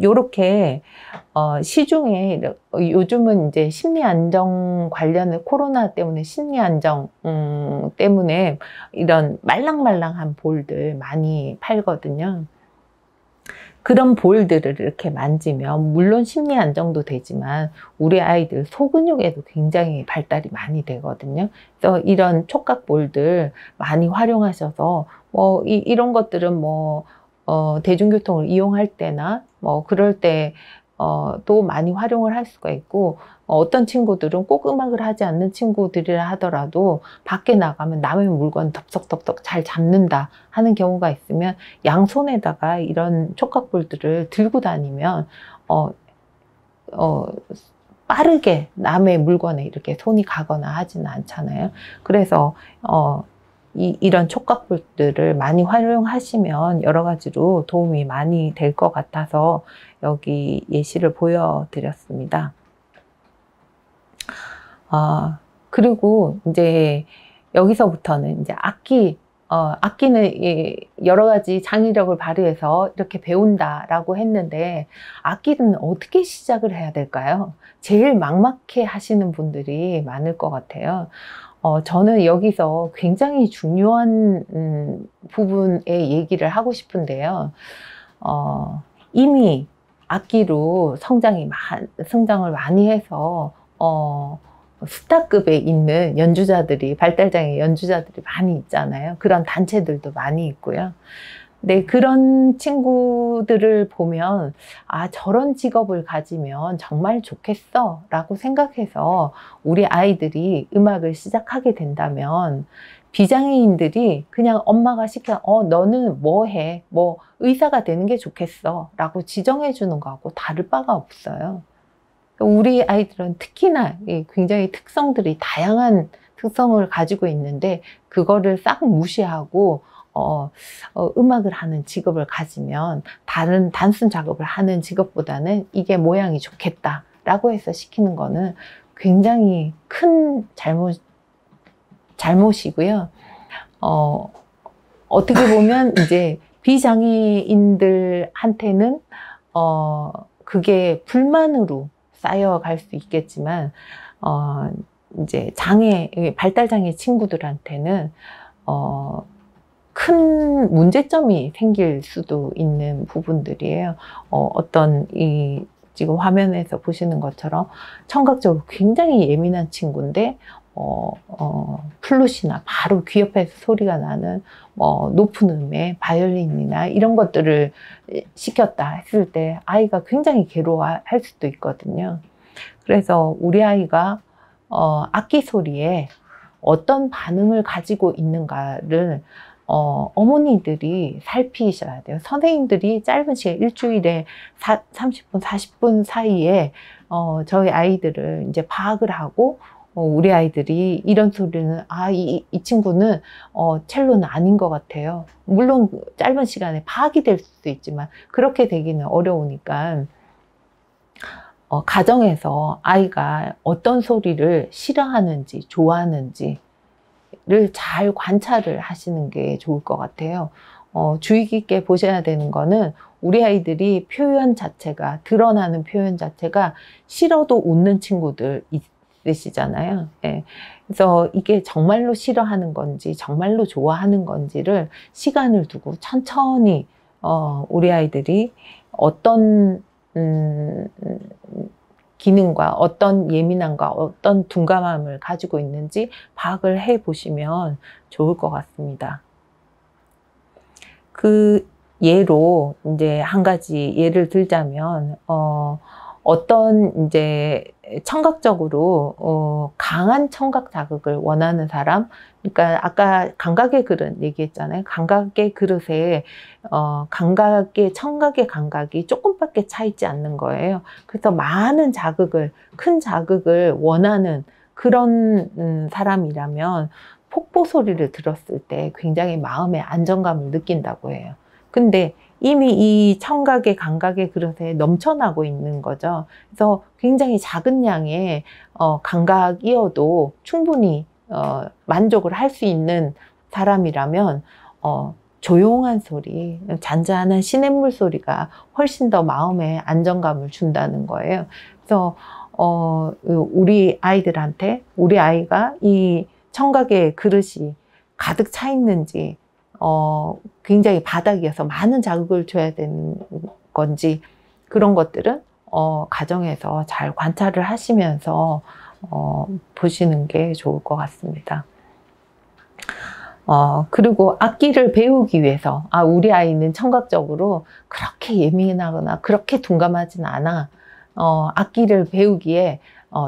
Speaker 1: 요렇게, 시중에, 요즘은 이제 심리 안정 관련해, 코로나 때문에 심리 안정, 때문에 이런 말랑말랑한 볼들 많이 팔거든요. 그런 볼들을 이렇게 만지면 물론 심리 안정도 되지만 우리 아이들 소근육에도 굉장히 발달이 많이 되거든요. 그래서 이런 촉각 볼들 많이 활용하셔서 이런 것들은 대중교통을 이용할 때나 그럴 때 또 많이 활용을 할 수가 있고, 어떤 친구들은 꼭 음악을 하지 않는 친구들이라 하더라도 밖에 나가면 남의 물건 덥석덥석 잘 잡는다 하는 경우가 있으면 양손에다가 이런 촉각볼들을 들고 다니면 빠르게 남의 물건에 이렇게 손이 가거나 하지는 않잖아요. 그래서 이런 촉각볼들을 많이 활용하시면 여러 가지로 도움이 많이 될 것 같아서 여기 예시를 보여드렸습니다. 그리고 이제 여기서부터는 이제 악기는 여러 가지 창의력을 발휘해서 이렇게 배운다라고 했는데, 악기는 어떻게 시작을 해야 될까요? 제일 막막해 하시는 분들이 많을 것 같아요. 저는 여기서 굉장히 중요한 부분의 얘기를 하고 싶은데요. 이미 악기로 성장을 많이 해서 스타급에 있는 연주자들이, 발달장애 연주자들이 많이 있잖아요. 그런 단체들도 많이 있고요. 네, 그런 친구들을 보면 저런 직업을 가지면 정말 좋겠어 라고 생각해서 우리 아이들이 음악을 시작하게 된다면, 비장애인들이 그냥 엄마가 시켜 너는 뭐 해? 뭐 의사가 되는 게 좋겠어 라고 지정해 주는 거하고 다를 바가 없어요. 우리 아이들은 특히나 굉장히 다양한 특성을 가지고 있는데, 그거를 싹 무시하고 음악을 하는 직업을 가지면 다른 단순 작업을 하는 직업보다는 이게 모양이 좋겠다 라고 해서 시키는 거는 굉장히 큰 잘못이고요. 어떻게 보면 이제 비장애인들한테는 그게 불만으로 쌓여갈 수 있겠지만, 이제 발달장애 친구들한테는 큰 문제점이 생길 수도 있는 부분들이에요. 지금 화면에서 보시는 것처럼 청각적으로 굉장히 예민한 친구인데, 플룻이나 바로 귀 옆에서 소리가 나는 높은 음의 바이올린이나 이런 것들을 시켰다 했을 때 아이가 굉장히 괴로워할 수도 있거든요. 그래서 우리 아이가 악기 소리에 어떤 반응을 가지고 있는가를 어머니들이 살피셔야 돼요. 선생님들이 짧은 시간, 일주일에 30분, 40분 사이에 저희 아이들을 이제 파악을 하고, 우리 아이들이 이런 소리는 이 친구는 첼로는 아닌 것 같아요. 물론 짧은 시간에 파악이 될 수도 있지만 그렇게 되기는 어려우니까 가정에서 아이가 어떤 소리를 싫어하는지 좋아하는지를 잘 관찰을 하시는 게 좋을 것 같아요. 주의 깊게 보셔야 되는 거는, 우리 아이들이 드러나는 표현 자체가 싫어도 웃는 친구들 있으시잖아요. 예. 그래서 이게 정말로 싫어하는 건지 정말로 좋아하는 건지를 시간을 두고 천천히 우리 아이들이 어떤 기능과 어떤 예민함과 어떤 둔감함을 가지고 있는지 파악을 해 보시면 좋을 것 같습니다. 그 예로 이제 한 가지 예를 들자면, 어떤 이제 청각적으로 강한 청각 자극을 원하는 사람, 그러니까 아까 감각의 그릇 얘기했잖아요. 감각의 그릇에 청각의 감각이 조금밖에 차 있지 않는 거예요. 그래서 큰 자극을 원하는 그런 사람이라면 폭포 소리를 들었을 때 굉장히 마음의 안정감을 느낀다고 해요. 근데 이미 이 청각의 감각의 그릇에 넘쳐나고 있는 거죠. 그래서 굉장히 작은 양의 감각이어도 충분히 만족을 할 수 있는 사람이라면 조용한 소리, 잔잔한 시냇물 소리가 훨씬 더 마음에 안정감을 준다는 거예요. 그래서 우리 아이가 이 청각의 그릇이 가득 차 있는지, 굉장히 바닥이어서 많은 자극을 줘야 되는 건지, 그런 것들은 가정에서 잘 관찰을 하시면서 보시는 게 좋을 것 같습니다. 그리고 악기를 배우기 위해서 우리 아이는 청각적으로 그렇게 예민하거나 그렇게 둔감하진 않아 악기를 배우기에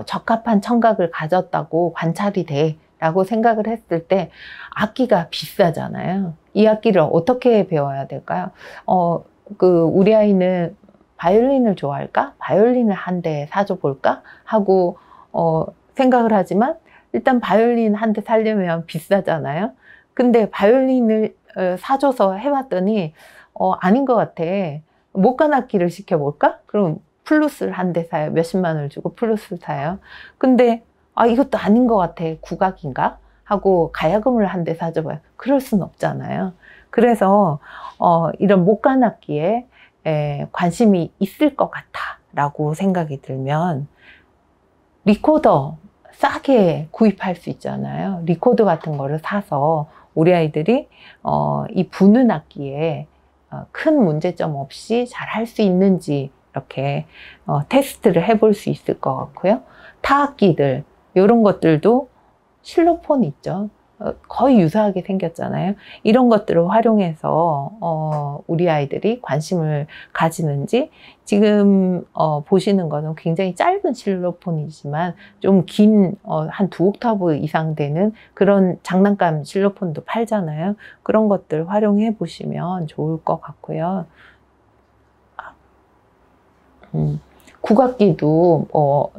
Speaker 1: 적합한 청각을 가졌다고 관찰이 돼 라고 생각을 했을 때 악기가 비싸잖아요. 이 악기를 어떻게 배워야 될까요? 우리 아이는 바이올린을 좋아할까? 바이올린을 한 대 사줘 볼까? 하고 생각을 하지만 일단 바이올린 한 대 사려면 비싸잖아요. 근데 바이올린을 사줘서 해봤더니 아닌 것 같아. 목관 악기를 시켜볼까? 그럼 플루스를 한 대 사요. 몇십만 원을 주고 플루스를 사요. 근데 이것도 아닌 것 같아. 국악인가? 하고 가야금을 한 대 사줘봐요. 그럴 순 없잖아요. 그래서 이런 목관 악기에 관심이 있을 것 같아 라고 생각이 들면 리코더 싸게 구입할 수 있잖아요. 리코더 같은 거를 사서 우리 아이들이 이 부는 악기에 큰 문제점 없이 잘 할 수 있는지 이렇게 테스트를 해볼 수 있을 것 같고요. 타악기들 이런 것들도 실로폰 있죠. 거의 유사하게 생겼잖아요. 이런 것들을 활용해서 우리 아이들이 관심을 가지는지, 지금 보시는 거는 굉장히 짧은 실로폰이지만 좀 긴 한 2옥타브 이상 되는 그런 장난감 실로폰도 팔잖아요. 그런 것들 활용해 보시면 좋을 것 같고요. 국악기도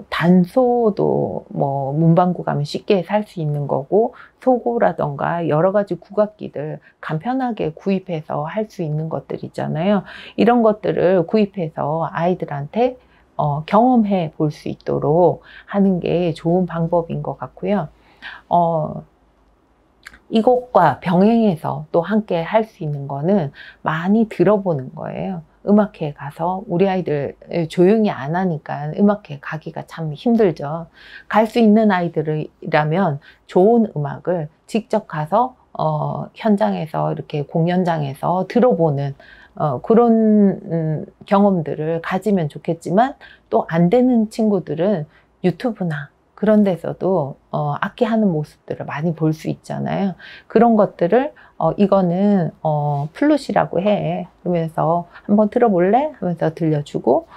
Speaker 1: 단소도 문방구 가면 쉽게 살 수 있는 거고, 소고라던가 여러 가지 국악기들 간편하게 구입해서 할 수 있는 것들 있잖아요. 이런 것들을 구입해서 아이들한테 경험해 볼 수 있도록 하는 게 좋은 방법인 것 같고요. 이것과 병행해서 또 함께 할 수 있는 거는 많이 들어보는 거예요. 음악회에 가서 우리 아이들 조용히 안 하니까 음악회 가기가 참 힘들죠. 갈 수 있는 아이들이라면 좋은 음악을 직접 가서 현장에서 이렇게 공연장에서 들어보는 그런 경험들을 가지면 좋겠지만, 또 안 되는 친구들은 유튜브나 그런 데서도 악기 하는 모습들을 많이 볼 수 있잖아요. 그런 것들을 이거는 플룻이라고 해 그러면서 한번 들어볼래? 하면서 들려주고,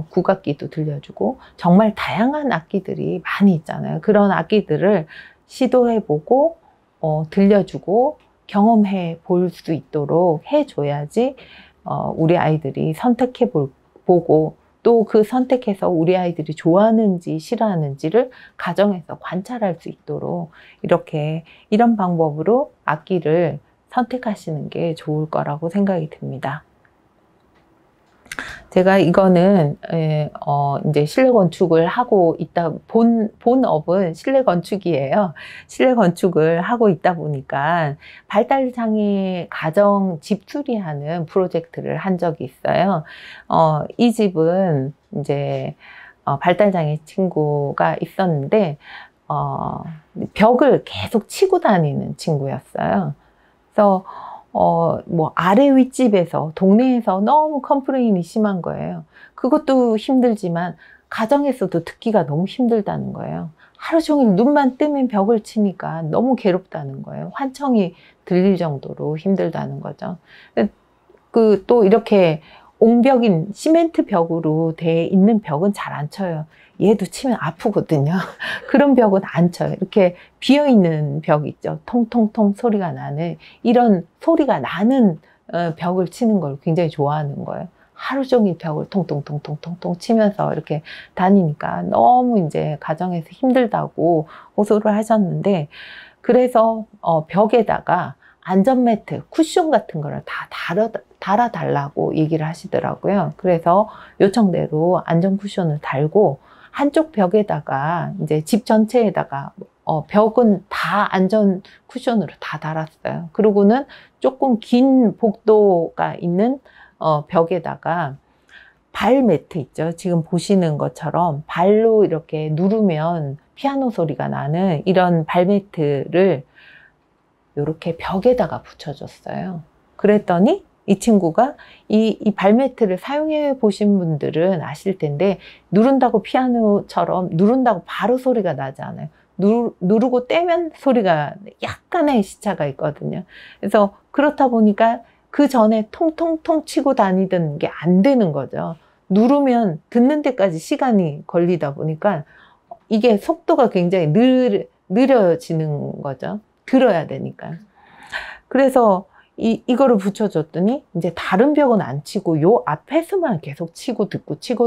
Speaker 1: 국악기도 들려주고, 정말 다양한 악기들이 많이 있잖아요. 그런 악기들을 시도해보고 들려주고 경험해 볼 수 있도록 해줘야지 우리 아이들이 선택해 보고, 또 그 선택해서 우리 아이들이 좋아하는지 싫어하는지를 가정에서 관찰할 수 있도록 이런 방법으로 악기를 선택하시는 게 좋을 거라고 생각이 듭니다. 제가 이거는 이제 실내 건축을 하고 있다, 본업은 실내 건축이에요. 실내 건축을 하고 있다 보니까 발달장애 가정 집 수리하는 프로젝트를 한 적이 있어요. 이 집은 이제 발달장애 친구가 있었는데 벽을 계속 치고 다니는 친구였어요. 그래서 아래 윗집에서 동네에서 너무 컴플레인이 심한 거예요. 그것도 힘들지만 가정에서도 듣기가 너무 힘들다는 거예요. 하루 종일 눈만 뜨면 벽을 치니까 너무 괴롭다는 거예요. 환청이 들릴 정도로 힘들다는 거죠. 또 이렇게 옹벽인 시멘트 벽으로 돼 있는 벽은 잘 안 쳐요. 얘도 치면 아프거든요. 그런 벽은 안 쳐요. 이렇게 비어있는 벽 있죠. 통통통 소리가 나는, 이런 소리가 나는 벽을 치는 걸 굉장히 좋아하는 거예요. 하루 종일 벽을 통통통통통통 치면서 이렇게 다니니까 너무 이제 가정에서 힘들다고 호소를 하셨는데, 그래서 벽에다가 안전매트, 쿠션 같은 거를 다 달아달라고 얘기를 하시더라고요. 그래서 요청대로 안전 쿠션을 달고, 한쪽 벽에다가 이제 집 전체에다가 벽은 다 안전 쿠션으로 다 달았어요. 그리고는 조금 긴 복도가 있는 벽에다가 발 매트 있죠. 지금 보시는 것처럼 발로 이렇게 누르면 피아노 소리가 나는 이런 발 매트를 이렇게 벽에다가 붙여줬어요. 그랬더니 이 친구가 이 발매트를 사용해 보신 분들은 아실 텐데, 누른다고 피아노처럼 누른다고 바로 소리가 나지 않아요. 누르고 떼면 소리가 약간의 시차가 있거든요. 그래서 그렇다 보니까 그 전에 통통통 치고 다니던 게 안 되는 거죠. 누르면 듣는 데까지 시간이 걸리다 보니까 이게 속도가 굉장히 느려지는 거죠. 들어야 되니까. 그래서 이거를 붙여줬더니 이제 다른 벽은 안 치고 요 앞에서만 계속 치고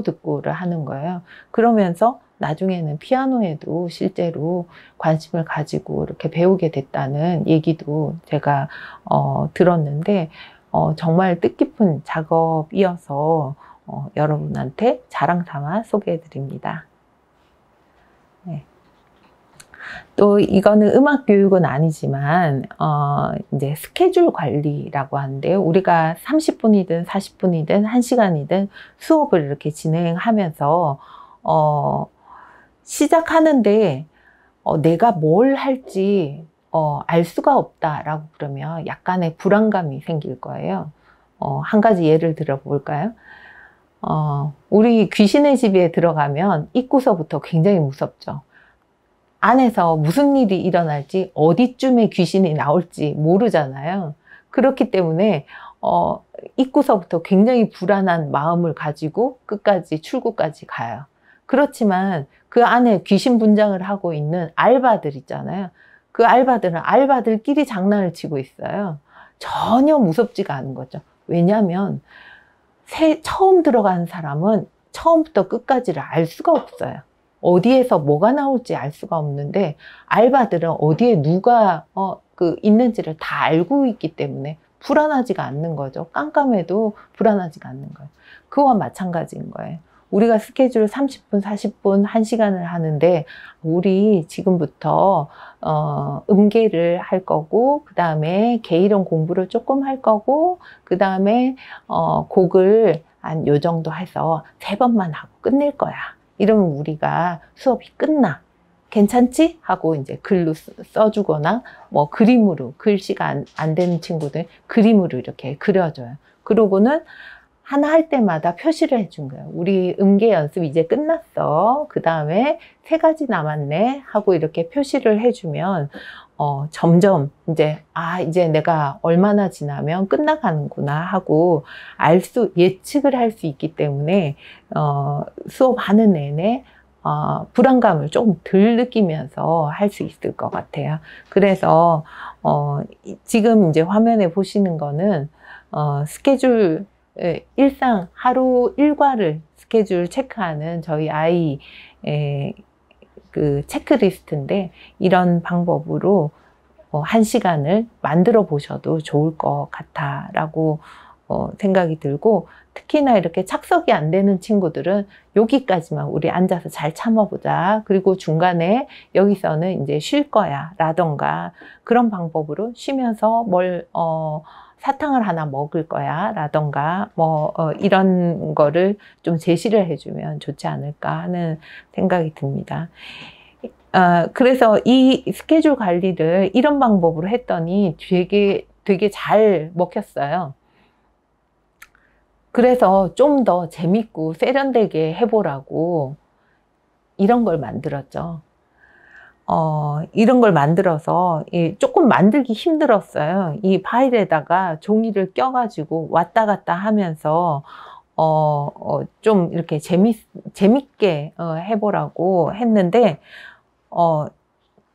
Speaker 1: 듣고를 하는 거예요. 그러면서 나중에는 피아노에도 실제로 관심을 가지고 이렇게 배우게 됐다는 얘기도 제가 들었는데 정말 뜻깊은 작업이어서 여러분한테 자랑 삼아 소개해 드립니다. 네. 또 이거는 음악 교육은 아니지만 이제 스케줄 관리라고 하는데요. 우리가 30분이든 40분이든 1시간이든 수업을 이렇게 진행하면서 시작하는데 내가 뭘 할지 알 수가 없다라고 그러면 약간의 불안감이 생길 거예요. 한 가지 예를 들어 볼까요? 우리 귀신의 집에 들어가면 입구서부터 굉장히 무섭죠. 안에서 무슨 일이 일어날지, 어디쯤에 귀신이 나올지 모르잖아요. 그렇기 때문에 입구서부터 굉장히 불안한 마음을 가지고 끝까지 출구까지 가요. 그렇지만 그 안에 귀신 분장을 하고 있는 알바들 있잖아요. 그 알바들은 알바들끼리 장난을 치고 있어요. 전혀 무섭지가 않은 거죠. 왜냐하면 처음 들어간 사람은 처음부터 끝까지를 알 수가 없어요. 어디에서 뭐가 나올지 알 수가 없는데 알바들은 어디에 누가 있는지를 다 알고 있기 때문에 불안하지가 않는 거죠. 깜깜해도 불안하지가 않는 거예요. 그와 마찬가지인 거예요. 우리가 스케줄 30분, 40분, 1시간을 하는데 우리 지금부터 음계를 할 거고 그 다음에 개이론 공부를 조금 할 거고 그 다음에 곡을 한 요 정도 해서 3번만 하고 끝낼 거야. 이러면 우리가 수업이 끝나. 괜찮지? 하고 이제 글로 써주거나 뭐 그림으로, 글씨가 안 되는 친구들 그림으로 이렇게 그려줘요. 그러고는 하나 할 때마다 표시를 해준 거예요. 우리 음계 연습 이제 끝났어. 그 다음에 3가지 남았네 하고 이렇게 표시를 해주면 점점 이제 내가 얼마나 지나면 끝나가는구나 하고 예측을 할 수 있기 때문에 수업하는 내내 불안감을 조금 덜 느끼면서 할 수 있을 것 같아요. 그래서 지금 이제 화면에 보시는 거는 스케줄 일상 하루 일과를 스케줄 체크하는 저희 아이 그 체크리스트인데 이런 방법으로 1시간을 만들어 보셔도 좋을 것 같다라고 생각이 들고, 특히나 이렇게 착석이 안 되는 친구들은 여기까지만 우리 앉아서 잘 참아보자. 그리고 중간에 여기서는 이제 쉴 거야 라던가 그런 방법으로 쉬면서 사탕을 하나 먹을 거야 라던가 이런 거를 좀 제시를 해주면 좋지 않을까 하는 생각이 듭니다. 그래서 이 스케줄 관리를 이런 방법으로 했더니 되게 잘 먹혔어요. 그래서 좀 더 재밌고 세련되게 해보라고 이런 걸 만들었죠. 이런 걸 만들어서 조금 만들기 힘들었어요. 이 파일에다가 종이를 껴가지고 왔다 갔다 하면서 좀 이렇게 재밌게 해보라고 했는데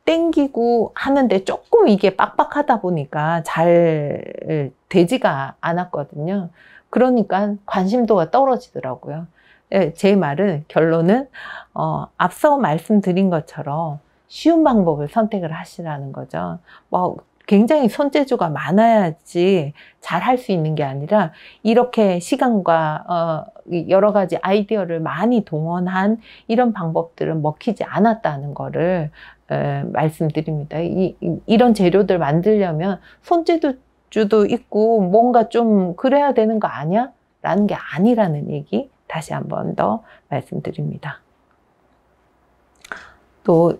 Speaker 1: 땡기고 하는데 조금 이게 빡빡하다 보니까 잘 되지가 않았거든요. 그러니까 관심도가 떨어지더라고요. 제 말은 결론은 앞서 말씀드린 것처럼 쉬운 방법을 선택을 하시라는 거죠. 굉장히 손재주가 많아야지 잘 할 수 있는 게 아니라 이렇게 시간과 여러 가지 아이디어를 많이 동원한 이런 방법들은 먹히지 않았다는 거를 말씀드립니다. 이런 재료들 만들려면 손재주도 있고 뭔가 좀 그래야 되는 거 아니야? 라는 게 아니라는 얘기 다시 한 번 더 말씀드립니다. 또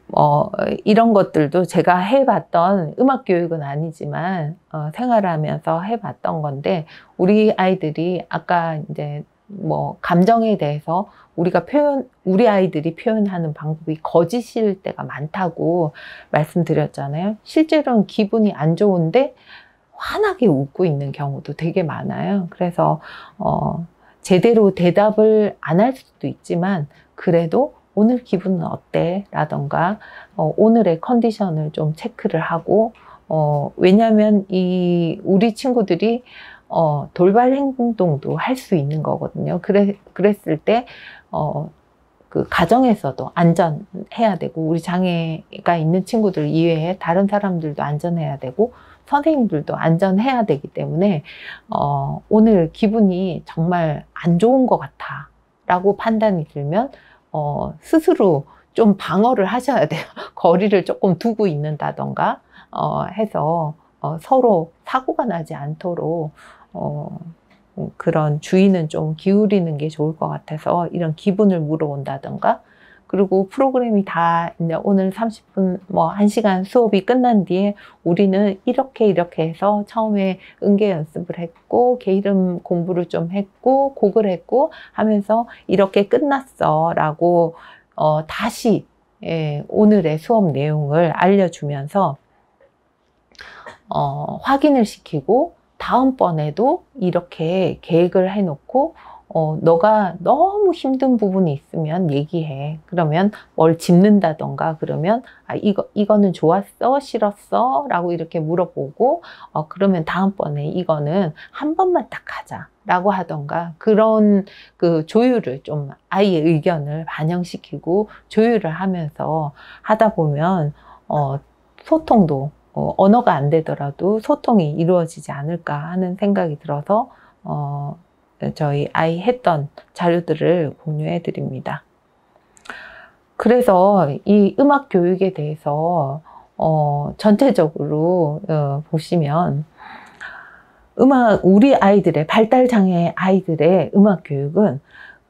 Speaker 1: 이런 것들도 제가 해봤던 음악 교육은 아니지만 생활하면서 해봤던 건데, 우리 아이들이 아까 이제 감정에 대해서 우리 아이들이 표현하는 방법이 거짓일 때가 많다고 말씀드렸잖아요. 실제로는 기분이 안 좋은데 환하게 웃고 있는 경우도 되게 많아요. 그래서 제대로 대답을 안 할 수도 있지만 그래도 오늘 기분은 어때? 라던가 오늘의 컨디션을 좀 체크를 하고 왜냐하면 우리 친구들이 돌발 행동도 할 수 있는 거거든요. 그랬을 때 그 가정에서도 안전해야 되고 우리 장애가 있는 친구들 이외에 다른 사람들도 안전해야 되고 선생님들도 안전해야 되기 때문에 오늘 기분이 정말 안 좋은 것 같아 라고 판단이 들면 스스로 좀 방어를 하셔야 돼요. 거리를 조금 두고 있는다던가 해서 서로 사고가 나지 않도록 그런 주의는 좀 기울이는 게 좋을 것 같아서 이런 기분을 물어본다던가 그리고 프로그램이 다 이제 오늘 30분 뭐 1시간 수업이 끝난 뒤에 우리는 이렇게 해서 처음에 응계 연습을 했고 개 이름 공부를 좀 했고 곡을 했고 하면서 이렇게 끝났어 라고 다시 오늘의 수업 내용을 알려주면서 확인을 시키고 다음번에도 이렇게 계획을 해놓고 너가 너무 힘든 부분이 있으면 얘기해. 그러면 뭘 짚는다던가 그러면 이거는 좋았어? 싫었어? 라고 이렇게 물어보고 그러면 다음번에 이거는 한 번만 딱 하자 라고 하던가 그런 그 조율을 좀 아이의 의견을 반영시키고 조율을 하면서 하다 보면 소통도 언어가 안 되더라도 소통이 이루어지지 않을까 하는 생각이 들어서 저희 아이 했던 자료들을 공유해 드립니다. 그래서 이 음악 교육에 대해서 전체적으로 보시면 우리 아이들의 발달장애 아이들의 음악 교육은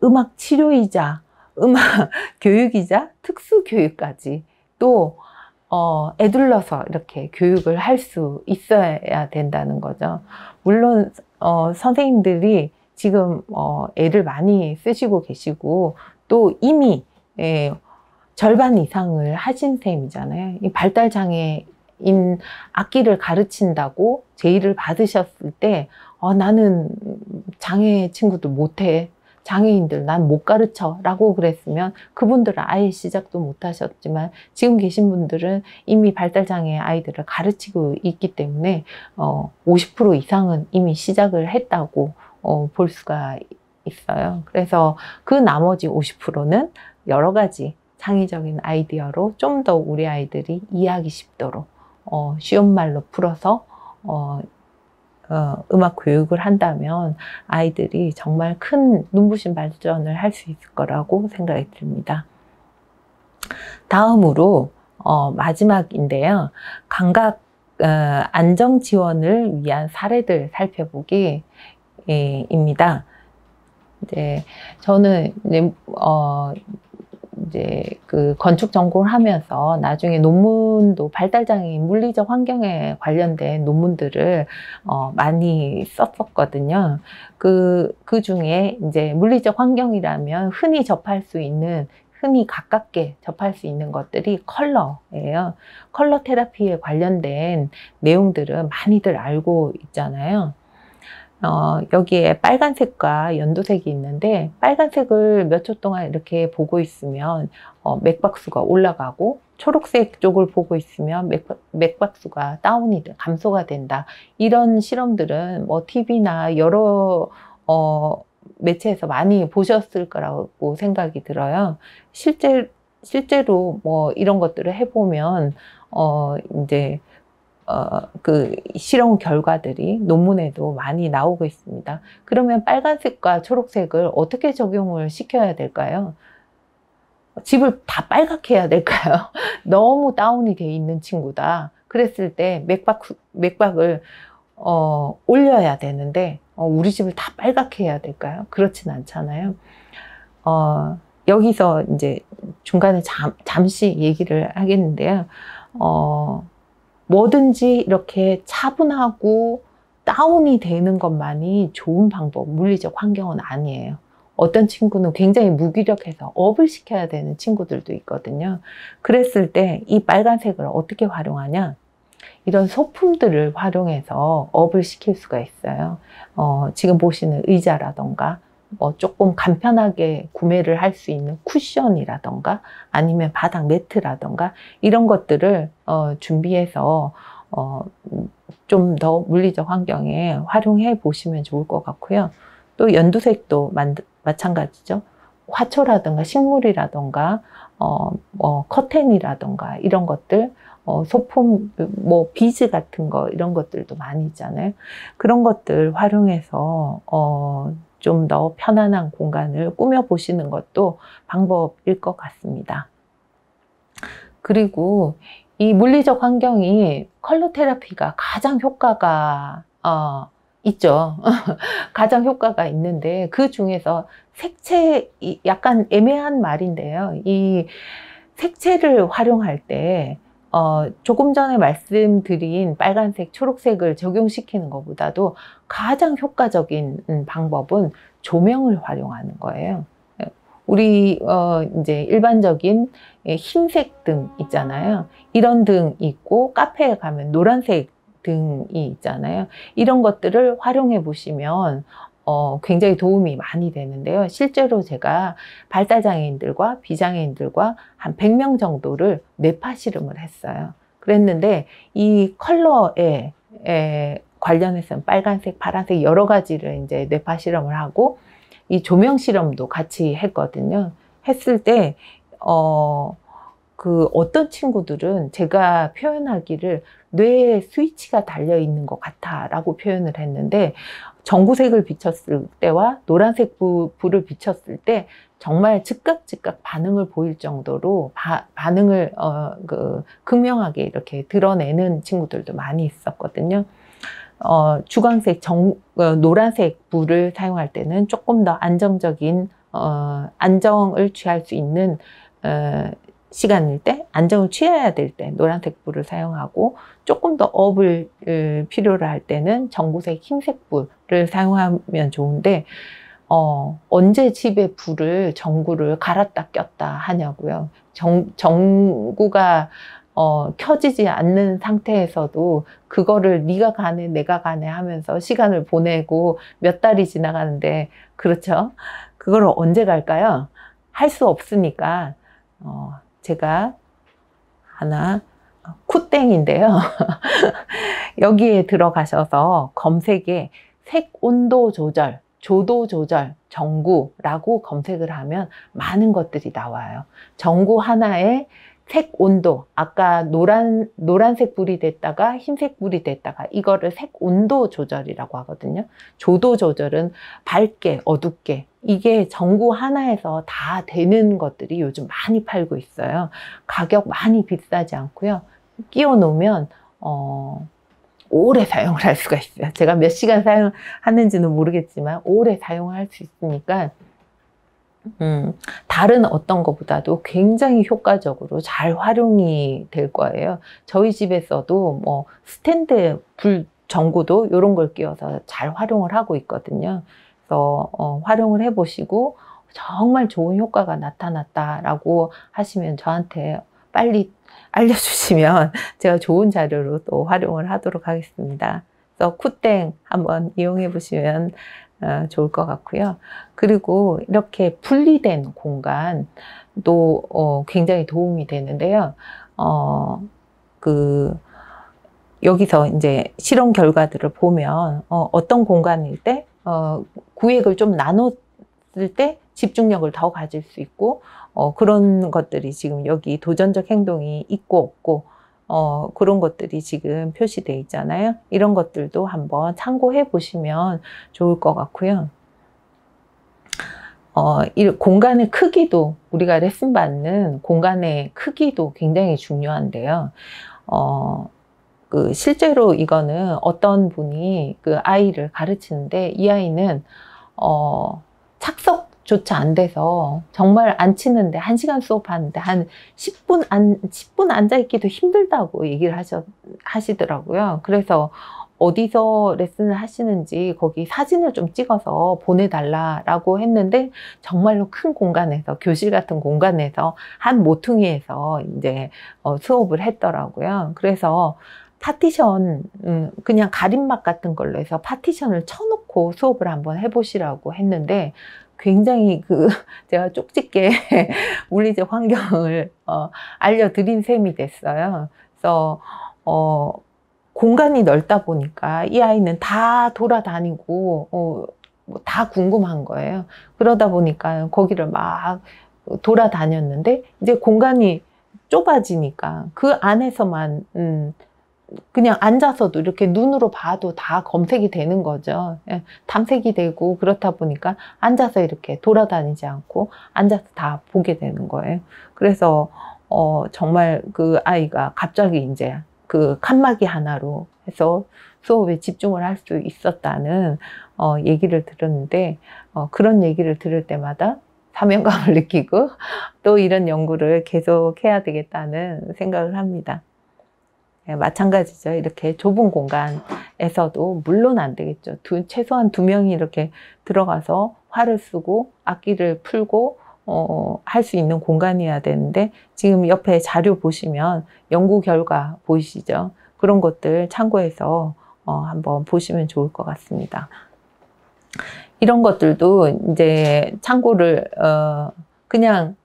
Speaker 1: 음악 치료이자 음악 교육이자 특수 교육까지 또 애둘러서 이렇게 교육을 할 수 있어야 된다는 거죠. 물론 선생님들이 지금 애를 많이 쓰시고 계시고 또 이미 절반 이상을 하신 셈이잖아요. 이 발달장애인 악기를 가르친다고 제의를 받으셨을 때 나는 장애 친구들 못해. 장애인들 난 못 가르쳐 라고 그랬으면 그분들은 아예 시작도 못 하셨지만 지금 계신 분들은 이미 발달장애 아이들을 가르치고 있기 때문에 50% 이상은 이미 시작을 했다고 볼 수가 있어요. 그래서 그 나머지 50%는 여러 가지 창의적인 아이디어로 좀 더 우리 아이들이 이해하기 쉽도록 쉬운 말로 풀어서 음악 교육을 한다면 아이들이 정말 큰 눈부신 발전을 할 수 있을 거라고 생각이 듭니다. 다음으로 마지막인데요. 감각 안정 지원을 위한 사례들 살펴보기입니다. 이제 저는 이제 그 건축 전공을 하면서 나중에 논문도 발달장애인 물리적 환경에 관련된 논문들을 많이 썼었거든요. 그 중에 이제 물리적 환경이라면 흔히 가깝게 접할 수 있는 것들이 컬러예요. 컬러 테라피에 관련된 내용들은 많이들 알고 있잖아요. 여기에 빨간색과 연두색이 있는데 빨간색을 몇 초 동안 이렇게 보고 있으면 맥박수가 올라가고 초록색 쪽을 보고 있으면 맥박수가 감소가 된다. 이런 실험들은 뭐 TV나 여러 매체에서 많이 보셨을 거라고 생각이 들어요. 실제로 뭐 이런 것들을 해보면 이제 그 실험 결과들이 논문에도 많이 나오고 있습니다. 그러면 빨간색과 초록색을 어떻게 적용을 시켜야 될까요? 집을 다 빨갛게 해야 될까요? 너무 다운이 돼 있는 친구다. 그랬을 때 맥박을 올려야 되는데 우리 집을 다 빨갛게 해야 될까요? 그렇진 않잖아요. 여기서 이제 중간에 잠시 얘기를 하겠는데요. 뭐든지 이렇게 차분하고 다운이 되는 것만이 좋은 방법, 물리적 환경은 아니에요. 어떤 친구는 굉장히 무기력해서 업을 시켜야 되는 친구들도 있거든요. 그랬을 때 이 빨간색을 어떻게 활용하냐? 이런 소품들을 활용해서 업을 시킬 수가 있어요. 지금 보시는 의자라던가 뭐 조금 간편하게 구매를 할 수 있는 쿠션이라던가 아니면 바닥 매트라던가 이런 것들을 준비해서 좀 더 물리적 환경에 활용해 보시면 좋을 것 같고요. 또 연두색도 마찬가지죠. 화초라든가 식물이라든가 커튼이라든가 이런 것들, 소품, 뭐 비즈 같은 거 이런 것들도 많이 있잖아요. 그런 것들 활용해서 좀 더 편안한 공간을 꾸며 보시는 것도 방법일 것 같습니다. 그리고 이 물리적 환경이 컬러 테라피가 가장 효과가 있죠. 가장 효과가 있는데 그 중에서 색채, 약간 애매한 말인데요. 이 색채를 활용할 때 조금 전에 말씀드린 빨간색, 초록색을 적용시키는 것보다도 가장 효과적인 방법은 조명을 활용하는 거예요. 우리 이제 일반적인 흰색 등 있잖아요. 이런 등 있고 카페에 가면 노란색 등이 있잖아요. 이런 것들을 활용해 보시면 굉장히 도움이 많이 되는데요. 실제로 제가 발달장애인들과 비장애인들과 한 100명 정도를 뇌파 실험을 했어요. 그랬는데 이 컬러에 관련해서 빨간색, 파란색 여러 가지를 이제 뇌파 실험을 하고 이 조명 실험도 같이 했거든요. 했을 때 그 어떤 친구들은 제가 표현하기를 뇌에 스위치가 달려 있는 것 같아 라고 표현을 했는데, 전구색을 비췄을 때와 노란색 불을 비췄을 때 정말 즉각 반응을 보일 정도로 반응을 극명하게 이렇게 드러내는 친구들도 많이 있었거든요. 주광색, 노란색 불을 사용할 때는 조금 더 안정적인 안정을 취할 수 있는 시간일 때, 안정을 취해야 될 때 노란색 불을 사용하고, 조금 더 업을 필요로 할 때는 전구색 흰색 불을 사용하면 좋은데, 언제 집에 불을, 전구를 갈았다 꼈다 하냐고요. 전구가 켜지지 않는 상태에서도 그거를 네가 가네 내가 가네 하면서 시간을 보내고 몇 달이 지나가는데, 그렇죠? 그걸 언제 갈까요? 할 수 없으니까 제가 하나, 쿠땡인데요. 여기에 들어가셔서 검색에 색 온도 조절, 조도 조절, 전구라고 검색을 하면 많은 것들이 나와요. 전구 하나에 색 온도, 아까 노란색 불이 됐다가 흰색 불이 됐다가 이거를 색 온도 조절이라고 하거든요. 조도 조절은 밝게, 어둡게, 이게 전구 하나에서 다 되는 것들이 요즘 많이 팔고 있어요. 가격 많이 비싸지 않고요. 끼워 놓으면 오래 사용을 할 수가 있어요. 제가 몇 시간 사용하는지는 모르겠지만 오래 사용할 수 있으니까 다른 어떤 것보다도 굉장히 효과적으로 잘 활용이 될 거예요. 저희 집에서도 뭐 스탠드 불 전구도 이런 걸 끼워서 잘 활용을 하고 있거든요. 그래서 활용을 해보시고 정말 좋은 효과가 나타났다라고 하시면 저한테 빨리 알려주시면 제가 좋은 자료로 또 활용을 하도록 하겠습니다. 그래서 쿠땡 한번 이용해 보시면 좋을 것 같고요. 그리고 이렇게 분리된 공간도 굉장히 도움이 되는데요. 여기서 이제 실험 결과들을 보면 어떤 공간일 때 구획을 좀 나눴을 때 집중력을 더 가질 수 있고, 그런 것들이 지금 여기 도전적 행동이 있고 없고 그런 것들이 지금 표시되어 있잖아요. 이런 것들도 한번 참고해 보시면 좋을 것 같고요. 이 공간의 크기도, 우리가 레슨 받는 공간의 크기도 굉장히 중요한데요. 실제로 이거는 어떤 분이 그 아이를 가르치는데, 이 아이는 착석조차 안 돼서 정말 앉히는데 1시간 수업하는데 한 10분 앉아있기도 힘들다고 얘기를 하시더라고요. 그래서 어디서 레슨을 하시는지 거기 사진을 좀 찍어서 보내달라고 했는데, 정말로 큰 공간에서, 교실 같은 공간에서 한 모퉁이에서 이제 수업을 했더라고요. 그래서 파티션, 그냥 가림막 같은 걸로 해서 파티션을 쳐놓고 수업을 한번 해보시라고 했는데, 굉장히 제가 쪽집게 물리적 환경을 알려드린 셈이 됐어요. 그래서 공간이 넓다 보니까 이 아이는 다 돌아다니고 뭐 다 궁금한 거예요. 그러다 보니까 거기를 막 돌아다녔는데, 이제 공간이 좁아지니까 그 안에서만 그냥 앉아서도 이렇게 눈으로 봐도 다 검색이 되는 거죠. 탐색이 되고, 그렇다 보니까 앉아서 이렇게 돌아다니지 않고 앉아서 다 보게 되는 거예요. 그래서 정말 그 아이가 갑자기 이제 그 칸막이 하나로 해서 수업에 집중을 할 수 있었다는 얘기를 들었는데, 그런 얘기를 들을 때마다 사명감을 느끼고 또 이런 연구를 계속 해야 되겠다는 생각을 합니다. 마찬가지죠. 이렇게 좁은 공간에서도 물론 안 되겠죠. 최소한 2명이 이렇게 들어가서 활을 쓰고 악기를 풀고 할 수 있는 공간이어야 되는데, 지금 옆에 자료 보시면 연구 결과 보이시죠? 그런 것들 참고해서 한번 보시면 좋을 것 같습니다. 이런 것들도 이제 참고를 그냥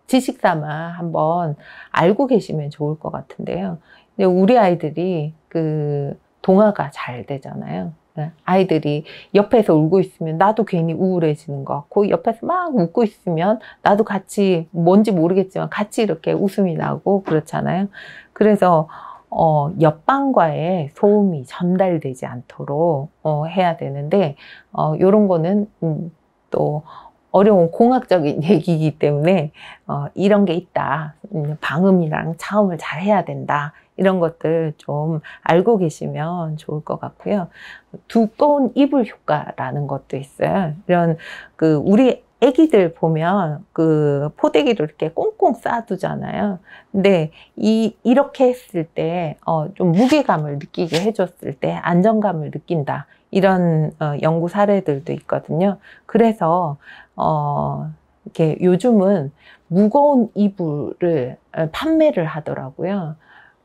Speaker 1: 지식 삼아 한번 알고 계시면 좋을 것 같은데요. 우리 아이들이 동화가 잘 되잖아요. 아이들이 옆에서 울고 있으면 나도 괜히 우울해지는 것 같고, 옆에서 막 웃고 있으면 나도 같이, 뭔지 모르겠지만 같이 이렇게 웃음이 나고 그렇잖아요. 그래서 옆방과의 소음이 전달되지 않도록 해야 되는데, 요런 거는 또 어려운 공학적인 얘기이기 때문에 이런 게 있다. 방음이랑 차음을 잘 해야 된다. 이런 것들 좀 알고 계시면 좋을 것 같고요. 두꺼운 이불 효과라는 것도 있어요. 이런 우리 애기들 보면 포대기로 이렇게 꽁꽁 싸두잖아요. 근데 이렇게 했을 때 좀 무게감을 느끼게 해줬을 때 안정감을 느낀다. 이런 연구 사례들도 있거든요. 그래서 이렇게 요즘은 무거운 이불을 판매를 하더라고요.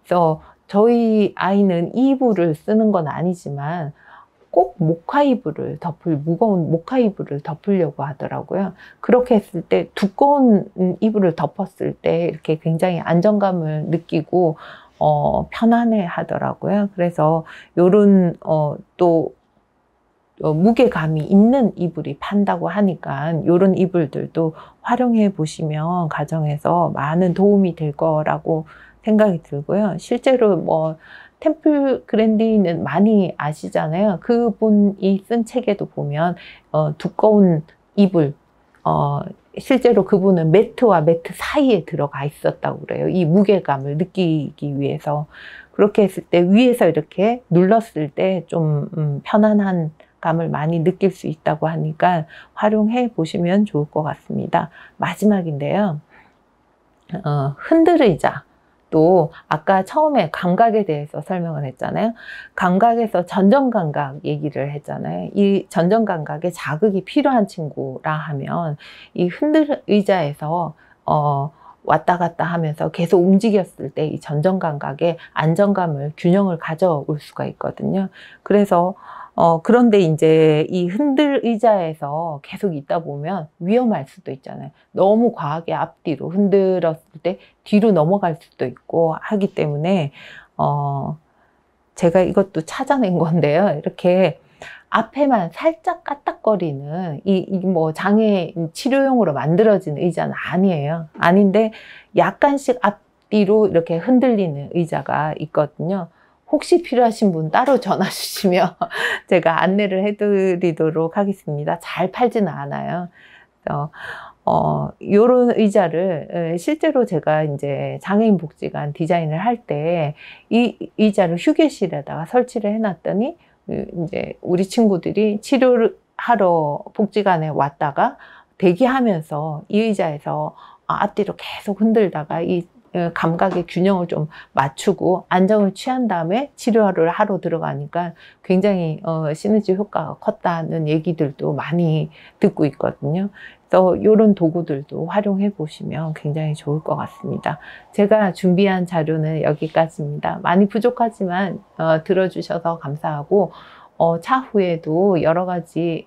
Speaker 1: 그래서 저희 아이는 이 이불을 쓰는 건 아니지만 꼭 무거운 모카 이불을 덮으려고 하더라고요. 그렇게 했을 때 두꺼운 이불을 덮었을 때 이렇게 굉장히 안정감을 느끼고 편안해 하더라고요. 그래서 요런 또 무게감이 있는 이불이 판다고 하니까 요런 이불들도 활용해 보시면 가정에서 많은 도움이 될 거라고 생각이 들고요. 실제로 뭐 템플 그랜디는 많이 아시잖아요. 그분이 쓴 책에도 보면 두꺼운 이불, 실제로 그분은 매트와 매트 사이에 들어가 있었다고 그래요. 이 무게감을 느끼기 위해서. 그렇게 했을 때 위에서 이렇게 눌렀을 때 좀 편안한 감을 많이 느낄 수 있다고 하니까 활용해 보시면 좋을 것 같습니다. 마지막인데요. 흔들의자. 또 아까 처음에 감각에 대해서 설명을 했잖아요. 감각에서 전정감각 얘기를 했잖아요. 이 전정감각에 자극이 필요한 친구라 하면 이 흔들의자에서 왔다 갔다 하면서 계속 움직였을 때 이 전정감각에 안정감을, 균형을 가져올 수가 있거든요. 그래서 그런데 이제 이 흔들 의자에서 계속 있다 보면 위험할 수도 있잖아요. 너무 과하게 앞뒤로 흔들었을 때 뒤로 넘어갈 수도 있고 하기 때문에 제가 이것도 찾아낸 건데요. 이렇게 앞에만 살짝 까딱거리는 뭐 장애 치료용으로 만들어진 의자는 아니에요. 아닌데 약간씩 앞뒤로 이렇게 흔들리는 의자가 있거든요. 혹시 필요하신 분 따로 전화 주시면 제가 안내를 해드리도록 하겠습니다. 잘 팔지는 않아요. 그래서 요런 의자를 실제로 제가 이제 장애인 복지관 디자인을 할 때 이 의자를 휴게실에다가 설치를 해놨더니 이제 우리 친구들이 치료를 하러 복지관에 왔다가 대기하면서 이 의자에서 앞뒤로 계속 흔들다가 이 감각의 균형을 좀 맞추고 안정을 취한 다음에 치료를 하러 들어가니까 굉장히 시너지 효과가 컸다는 얘기들도 많이 듣고 있거든요. 그래서 이런 도구들도 활용해 보시면 굉장히 좋을 것 같습니다. 제가 준비한 자료는 여기까지입니다. 많이 부족하지만 들어주셔서 감사하고 차후에도 여러 가지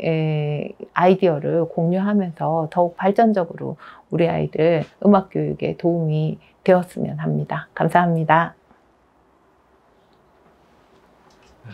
Speaker 1: 아이디어를 공유하면서 더욱 발전적으로 우리 아이들 음악 교육에 도움이 되었으면 합니다. 감사합니다.